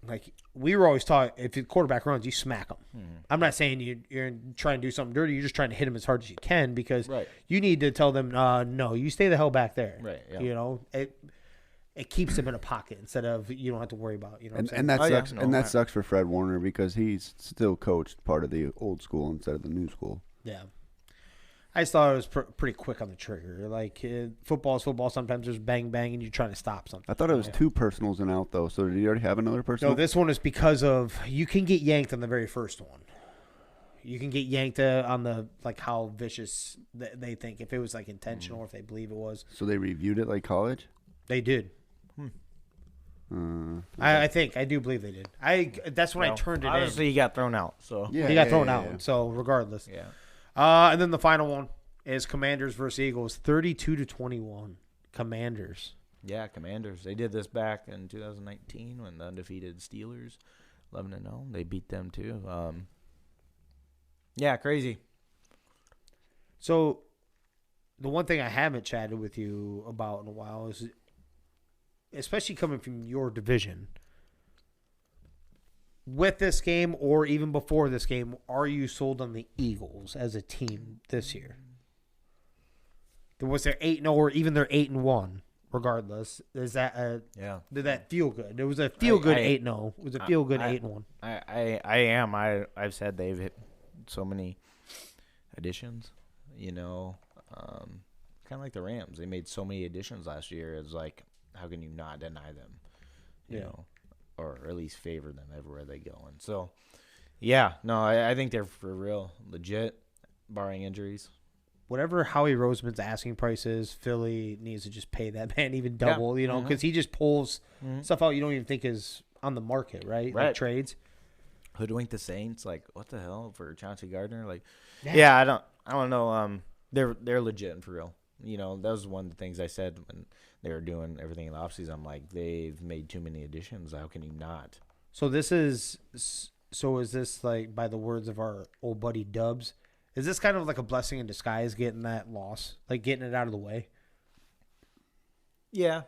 like we were always taught, if your quarterback runs, you smack him. I'm not saying you're trying to do something dirty. You're just trying to hit him as hard as you can because you need to tell them, no, you stay the hell back there. Right. Yeah. It keeps them in a pocket instead of you don't have to worry about. You know, and that sucks. And that sucks for Fred Warner because he's still coached part of the old school instead of the new school. Yeah. I just thought it was pretty quick on the trigger. Football is football. Sometimes there's bang, bang, and you're trying to stop something. I thought it was 2 personals and out, though. So did he already have another personal? No, this one is because of you can get yanked on the very first one. You can get yanked on the how vicious they think. If it was intentional or if they believe it was. So they reviewed it like college? They did. I do believe they did. That's when I turned it obviously in. he got thrown out. So He got thrown out. So regardless. Yeah. And then the final one is Commanders versus Eagles, 32-21. Commanders. Yeah, Commanders. They did this back in 2019 when the undefeated Steelers, 11-0, they beat them too. Yeah, crazy. So the one thing I haven't chatted with you about in a while is, especially coming from your division, with this game or even before this game, are you sold on the Eagles as a team this year? Was there 8-0 or even they're 8-1? Regardless, is that did that feel good? It was a feel good 8-0. It was a feel good 8-1. I am. I've said they've hit so many additions. Kind of like the Rams. They made so many additions last year. It's how can you not deny them? You know, or at least favor them everywhere they go. And so, I think they're for real, legit, barring injuries. Whatever Howie Roseman's asking price is, Philly needs to just pay that man even double, because he just pulls stuff out you don't even think is on the market, right? Like trades. hoodwink the Saints. Like, what the hell for Chauncey Gardner? Like, Yeah. yeah, I don't know. They're legit for real. That was one of the things I said when they were doing everything in the offseason. I'm like, they've made too many additions. How can you not? So is this like, by the words of our old buddy Dubs, is this kind of like a blessing in disguise getting that loss, like getting it out of the way? Yeah.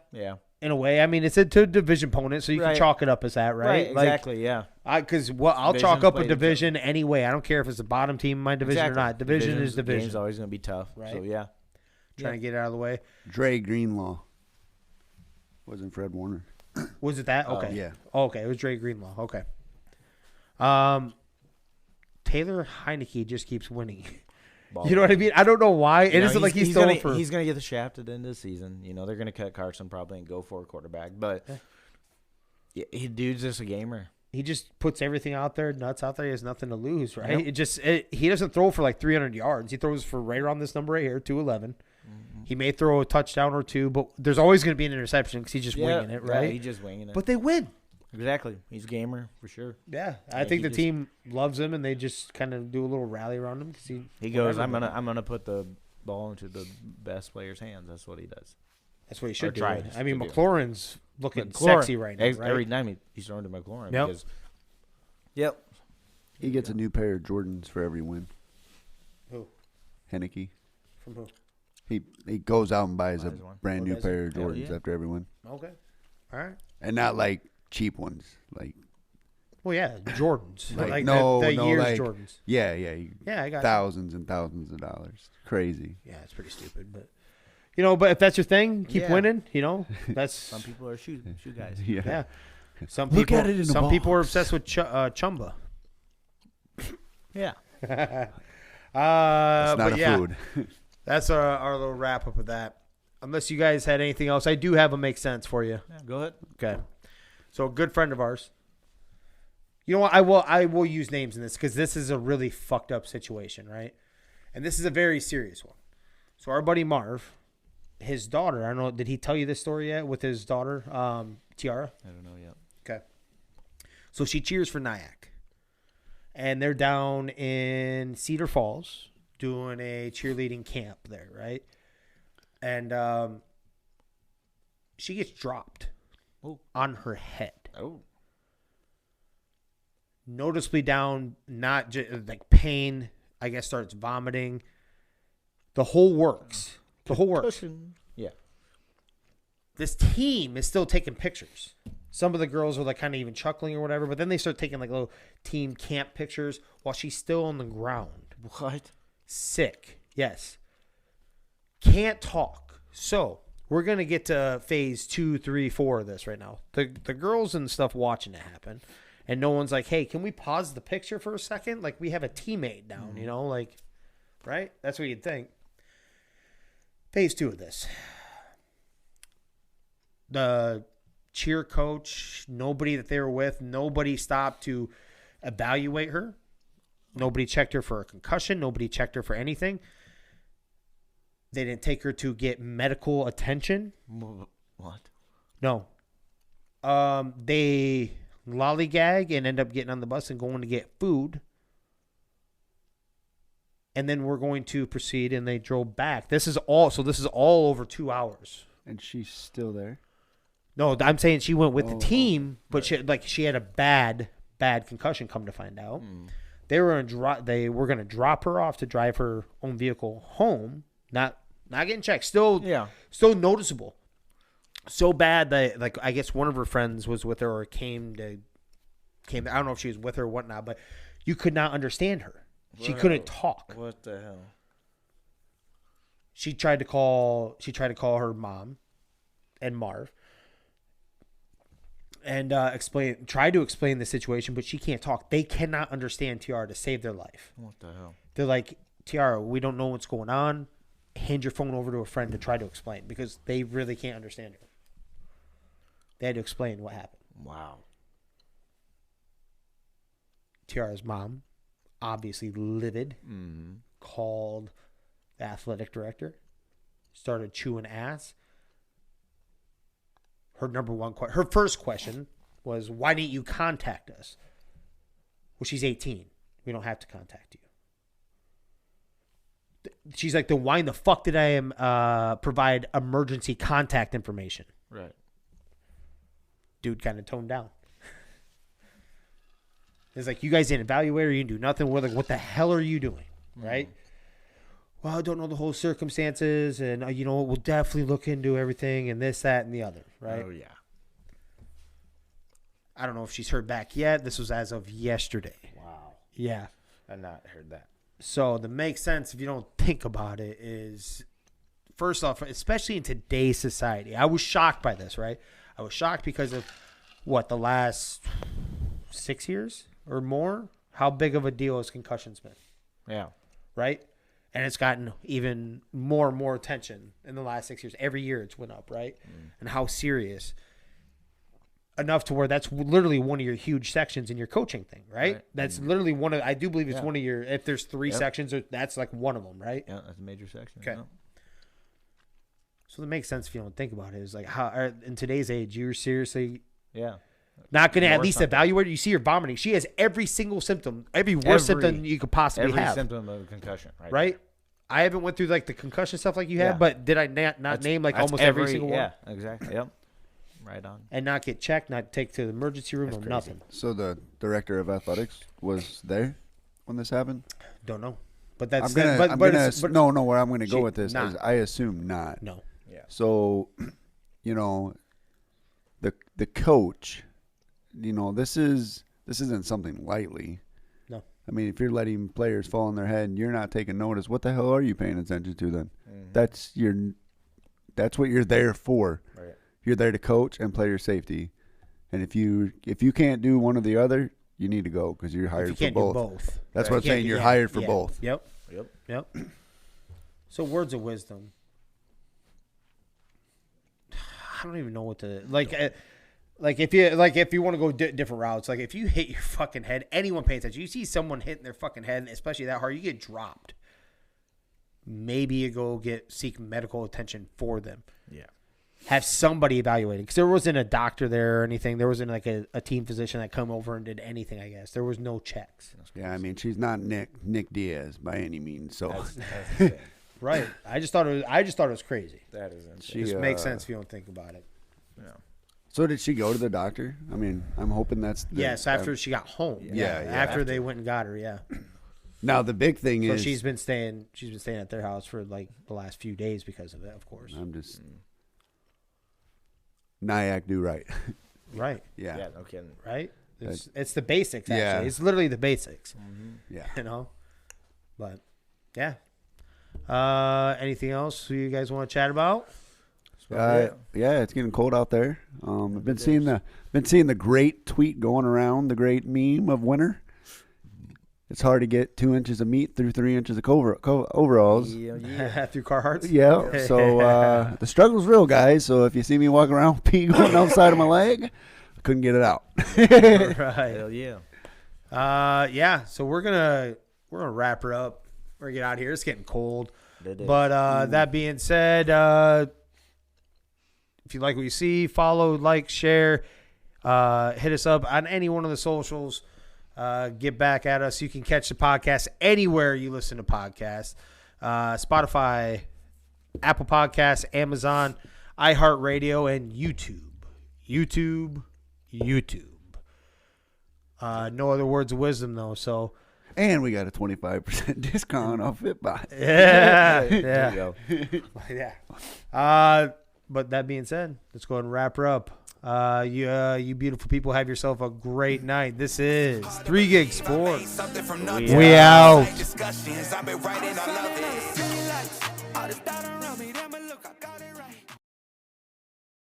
In a way, I mean, it's a division opponent, so you can Right. chalk it up as that, right? Like, exactly, yeah. Because I'll Divisions chalk up a play each other. division anyway. I don't care if it's the bottom team in my division or not. Division is division. Game's always going to be tough. Right. So, yeah. Trying to get it out of the way. Dre Greenlaw. Wasn't Fred Warner. Was it that? Okay. Yeah. Oh, okay. It was Dre Greenlaw. Okay. Taylor Heineke just keeps winning. You know what I mean? I don't know why. It isn't like he's throwing for. He's going to get the shaft at the end of the season. They're going to cut Carson probably and go for a quarterback. But yeah, dude's just a gamer. He just puts everything out there, nuts out there. He has nothing to lose, right? Yep. He doesn't throw for like 300 yards. He throws for right around this number right here, 211. Mm-hmm. He may throw a touchdown or two, but there's always going to be an interception because he's just winging it, right? Yeah, he's just winging it. But they win. Exactly. He's a gamer for sure. Yeah, I think the team loves him, and they just kind of do a little rally around him. Cause he goes, I'm gonna put the ball into the best player's hands. That's what he does. That's what he should do. Tries I mean, to do. McLaurin's looking sexy right now, right? Every time he's throwing to McLaurin. Yep. Because, yep. He gets a new pair of Jordans for every win. Who? Heineke. From who? He goes out and buys a one. brand new does pair of Hell Jordans yeah. after every win. Okay. All right. And not like cheap ones. Like Well, yeah, Jordans. Like, the year's like, Jordans. Yeah. Yeah, I got thousands and thousands of dollars. Crazy. Yeah, it's pretty stupid, but but if that's your thing, keep Yeah. winning. That's Some people are shoe guys. yeah. Some Look people, at it in the some people are box. obsessed with Chumba. Yeah. It's not but a yeah, food. that's our little wrap up of that. Unless you guys had anything else, I do have a make sense for you. Yeah, go ahead. Okay, so a good friend of ours. You know what? I will use names in this because this is a really fucked up situation, right? And this is a very serious one. So our buddy Marv, his daughter. I don't know. Did he tell you this story yet with his daughter, Tiara? I don't know yet. Okay. So she cheers for Nyack. And they're down in Cedar Falls doing a cheerleading camp there, right? And she gets dropped on her head. Oh. Noticeably down, not just like pain, I guess starts vomiting. The whole works. The whole works. Yeah. This team is still taking pictures. Some of the girls are like kind of even chuckling or whatever, but then they start taking like little team camp pictures while she's still on the ground. What? Sick. Yes. Can't talk. So we're going to get to phase 2, 3, 4 of this right now. The girls and stuff watching it happen. And no one's like, hey, can we pause the picture for a second? Like we have a teammate down, like, right? That's what you'd think. Phase 2 of this. The cheer coach, nobody that they were with, nobody stopped to evaluate her. Nobody checked her for a concussion. Nobody checked her for anything. They didn't take her to get medical attention. What? No. They lollygag and end up getting on the bus and going to get food. And then we're going to proceed, and they drove back. This is all over 2 hours. And she's still there. No, I'm saying she went with the team, but she had a bad concussion. Come to find out, they were going to drop her off to drive her own vehicle home. Not getting checked. Still noticeable. So bad that I guess one of her friends was with her or came. I don't know if she was with her or whatnot, but you could not understand her. She couldn't talk. What the hell? She tried to call her mom and Marv and tried to explain the situation, but she can't talk. They cannot understand Tiara to save their life. What the hell? They're like, Tiara, we don't know what's going on. Hand your phone over to a friend to try to explain because they really can't understand her. They had to explain what happened. Wow. Tiara's mom, obviously livid, called the athletic director, started chewing ass. Her first question was, why didn't you contact us? Well, she's 18. We don't have to contact you. She's like, then why in the fuck did I provide emergency contact information? Right. Dude kind of toned down. It's like, you guys didn't evaluate her. You didn't do nothing. We're like, what the hell are you doing? Right? Well, I don't know the whole circumstances. And, we'll definitely look into everything and this, that, and the other. Right? Oh, yeah. I don't know if she's heard back yet. This was as of yesterday. Wow. Yeah. I've not heard that. So the makes sense if you don't think about it is, first off, especially in today's society, I was shocked by this, right? I was shocked because of the last 6 years or more, how big of a deal has concussions been? Yeah. Right? And it's gotten even more and more attention in the last 6 years. Every year it's went up, right? And how serious. Enough to where that's literally one of your huge sections in your coaching thing, right? That's literally one of, I do believe it's one of your, if there's 3 sections, that's like one of them, right? Yeah, that's a major section. Okay. Yeah. So it makes sense if you don't think about it. It's like, how in today's age, you're seriously Not not going to at least evaluate her? You see her vomiting. She has every single symptom, every worst symptom you could possibly have. Every symptom of a concussion, right? Right? I haven't went through like the concussion stuff like you have, but did I not name like almost every single one? Yeah, exactly. Yep. Right on. And not get checked, not take to the emergency room or nothing. So the director of athletics was there when this happened? Don't know. But that's where I'm going to go with this is I assume not. No. Yeah. So, the coach, this isn't something lightly. No. I mean, if you're letting players fall on their head and you're not taking notice, what the hell are you paying attention to then? Mm-hmm. That's what you're there for. Right. You're there to coach and player safety. And if you can't do one or the other, you need to go because you're hired for both. Do both. That's what I'm saying. You're hired for both. Yep. So words of wisdom. I don't even know what to like. If you want to go different routes, like if you hit your fucking head, anyone pays attention. You see someone hitting their fucking head, especially that hard, you get dropped. Maybe you seek medical attention for them. Yeah. Have somebody evaluating because there wasn't a doctor there or anything. There wasn't like a team physician that come over and did anything. I guess there was no checks. Yeah, I mean she's not Nick Diaz by any means. So That's right. I just thought it was crazy. that is insane. It just makes sense if you don't think about it. Yeah. So did she go to the doctor? I mean, I'm hoping that's Yes, after she got home. Yeah, after they went and got her. Yeah. Now the big thing So is she's been staying at their house for like the last few days because of it, of course. I'm just Nyack do right. Right. Yeah. Yeah, no kidding. Right? It's the basics, actually. Yeah. It's literally the basics. Mm-hmm. Yeah. But, yeah. Anything else you guys want to chat about? Yeah, it's getting cold out there. I've been seeing the great tweet going around, the great meme of winter. It's hard to get 2 inches of meat through 3 inches of overalls. Yeah. Through Carhartts? Yeah. So the struggle's real, guys. So if you see me walking around with pee going outside of my leg, I couldn't get it out. Right. Hell yeah. Yeah. So we're gonna wrap her up. We're gonna get out of here. It's getting cold. But that being said, if you like what you see, follow, like, share, hit us up on any one of the socials. Get back at us. You can catch the podcast anywhere you listen to podcasts. Spotify, Apple Podcasts, Amazon, iHeartRadio, and YouTube. No other words of wisdom, though. So, and we got a 25% discount off FitBot. yeah. There you go. Yeah. But that being said, let's go ahead and wrap her up. You beautiful people, have yourself a great night. This is 3 Gig Sports. We out. Discussions, I've been writing, I love it.